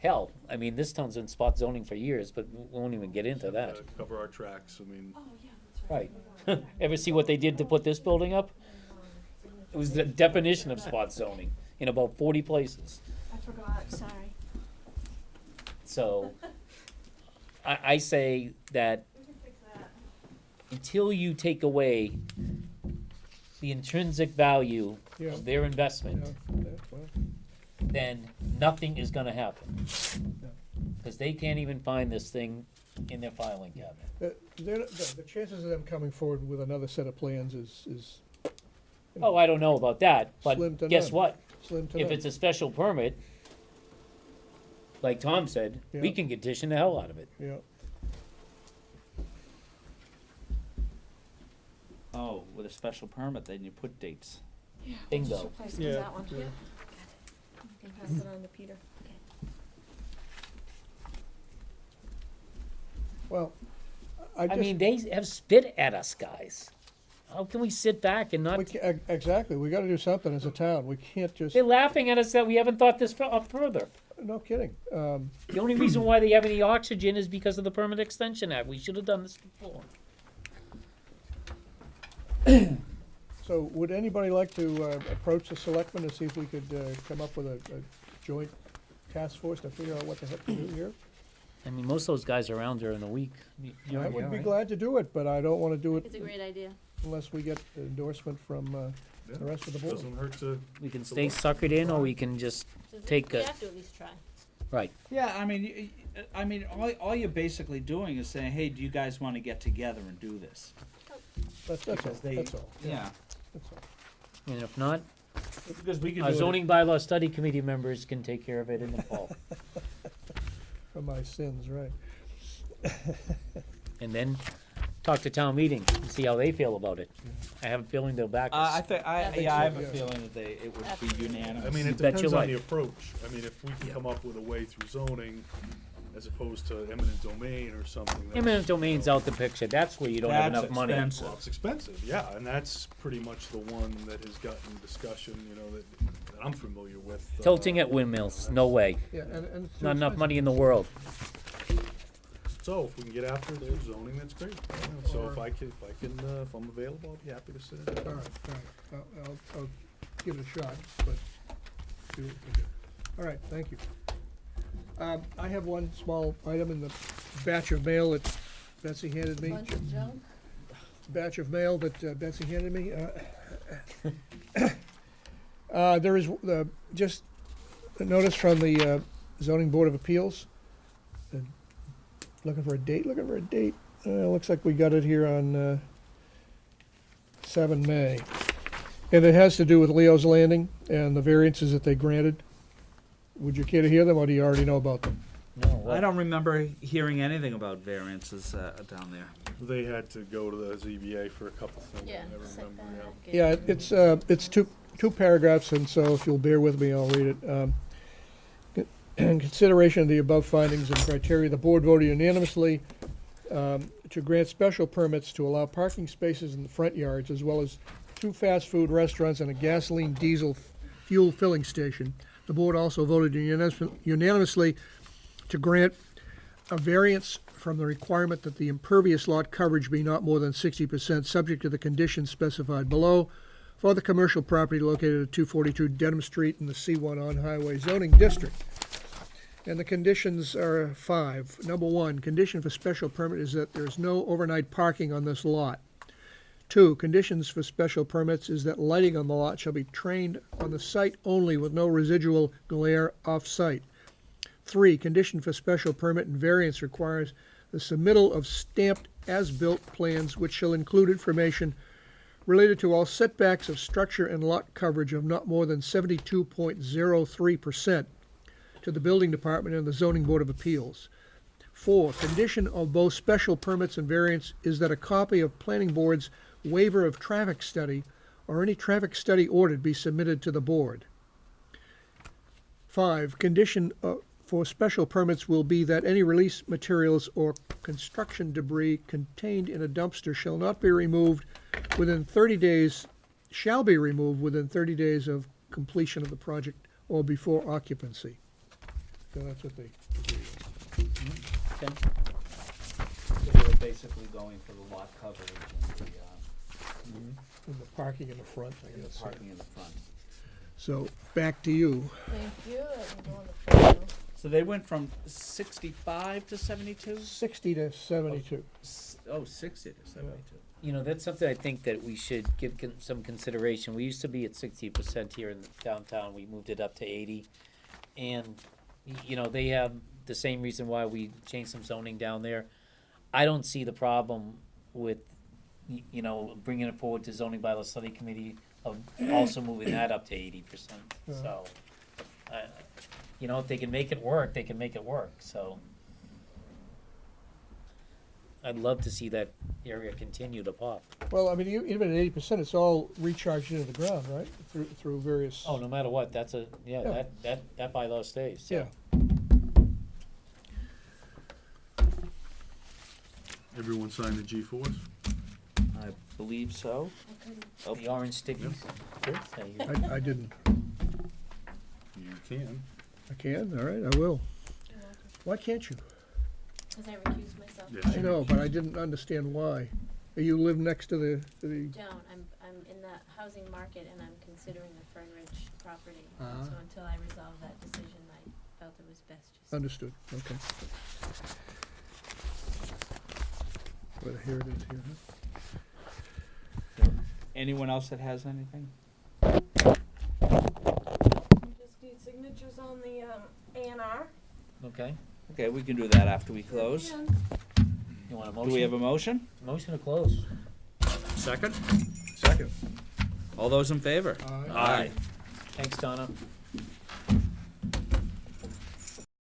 Hell, I mean, this town's in spot zoning for years, but we won't even get into that. Cover our tracks, I mean. Oh, yeah, that's right. Right. Ever see what they did to put this building up? It was the definition of spot zoning in about 40 places. I forgot, sorry. So, I say that We can fix that. until you take away the intrinsic value Yeah. of their investment, Well, then nothing is gonna happen. Because they can't even find this thing in their filing cabinet. the chances of them coming forward with another set of plans is Oh, I don't know about that, Slim to but guess none. what? slim to If none. it's a special permit, like Tom said, we Yeah. can petition the hell out of it. Yeah. Oh, with a special permit, then you put dates. Bingo. Just replace Yeah, that one. yeah. Yep. You can pass it on to Peter. Well, I just, mean, they have spit at us, guys. How can we sit back and not? exactly, we gotta do something as a town. We can't just, They're laughing at us that we haven't thought this up further. no kidding. The only reason why they have any oxygen is because of the Permit Extension Act. We should have done this before. So would anybody like to approach the selectmen to see if we could come up with a joint task force to figure out what the heck to do here? I mean, most of those guys are around during the week. I would be glad to do it, but I don't wanna do it It's a great idea. unless we get endorsement from the rest of the board. Doesn't hurt to. We can stay suckered in, or we can just take We a, have to at least try. right. Yeah, I mean, all you're basically doing is saying, hey, do you guys want to get together and do this? That's all, Because they- that's all. Yeah, That's all. And if not, because we can our do it. zoning bylaw study committee members can take care of it in the fall. For my sins, right. And then talk to town meeting and see how they feel about it. I have a feeling they'll back I us. think, think yeah, I so, have a yeah. feeling that it would be unanimous. I mean, it Bet your depends on the life. approach. I mean, if we can come up with a way through zoning as opposed to eminent domain or something. that's, Eminent domain's out the picture. That's where you don't have That's enough money. expensive. Well, it's expensive, yeah, and that's pretty much the one that has gotten discussion, you know, that I'm familiar with. Tilting at windmills, no way. Yeah, and it's too Not enough expensive. money in the world. So if we can get after it through zoning, that's great. So if I'm available, I'll be happy to sit in. All right, all right. I'll give it a shot, but see what we can do. All right, thank you. I have one small item in the batch of mail that Betsy handed me. Bunch of junk. Batch of mail that Betsy handed me. There is just a notice from the zoning board of appeals. Looking for a date. Looks like we got it here on 7 May. And it has to do with Leo's Landing and the variances that they granted. Would you care to hear them, or do you already know about them? No, I don't remember hearing anything about variances down there. They had to go to the ZBA for a couple things, Yeah, I never remember, setback. Yeah, it's two paragraphs, and so if you'll bear with me, I'll read it. In consideration of the above findings and criteria, the board voted unanimously to grant special permits to allow parking spaces in the front yards, as well as 2 fast food restaurants and a gasoline diesel fuel filling station. The board also voted unanimously to grant a variance from the requirement that the impervious lot coverage be not more than 60%, subject to the conditions specified below, for the commercial property located at 242 Dedham Street in the C1 on-highway zoning district. And the conditions are 5. Number 1, condition for special permit is that there is no overnight parking on this lot. 2, conditions for special permits is that lighting on the lot shall be trained on the site only with no residual glare off-site. 3, condition for special permit and variance requires the submittal of stamped as-built plans which shall include information related to all setbacks of structure and lot coverage of not more than 72.03% to the building department and the zoning board of appeals. 4, condition of both special permits and variance is that a copy of planning board's waiver of traffic study or any traffic study ordered be submitted to the board. 5, condition for special permits will be that any release materials or construction debris contained in a dumpster shall be removed within 30 days of completion of the project or before occupancy. So that's what they agreed on. Okay. So we're basically going for the lot coverage and And the parking in the front, I the guess. parking in the front. So, back to you. Thank you. I can go on the photo. So they went from 65 to 72? 60 to 72. Oh, 60 to 72. You know, that's something I think that we should give some consideration. We used to be at 60% here in downtown. We moved it up to 80. And, you know, they have the same reason why we changed some zoning down there. I don't see the problem with, you know, bringing it forward to zoning bylaw study committee of also moving that up to 80%. So, you know, if they can make it work, they can make it work. So I'd love to see that area continue to pop. Well, I mean, even at 80%, it's all recharged into the ground, right? Through various. Oh, no matter what, that's Yeah. that bylaw stays. Yeah. Everyone signed the G4s? I believe so. Oh, the orange stickies. Okay. There you go. I didn't. You can. I can, all right, I will. Why can't you? Because I recuse myself. Yes, I you know, but I didn't understand why. You live next to the. Don't. I'm in the housing market and I'm considering the Fernridge property. Ah. So until I resolve that decision, I felt it was best just. Understood, okay. But here it is here, huh? Anyone else that has anything? Just need signatures on the A&R. Okay. Okay, we can do that after we close. You want a Do motion? we have a motion? Motion to close. Second? Second. All those in favor? Aye. Thanks, Donna.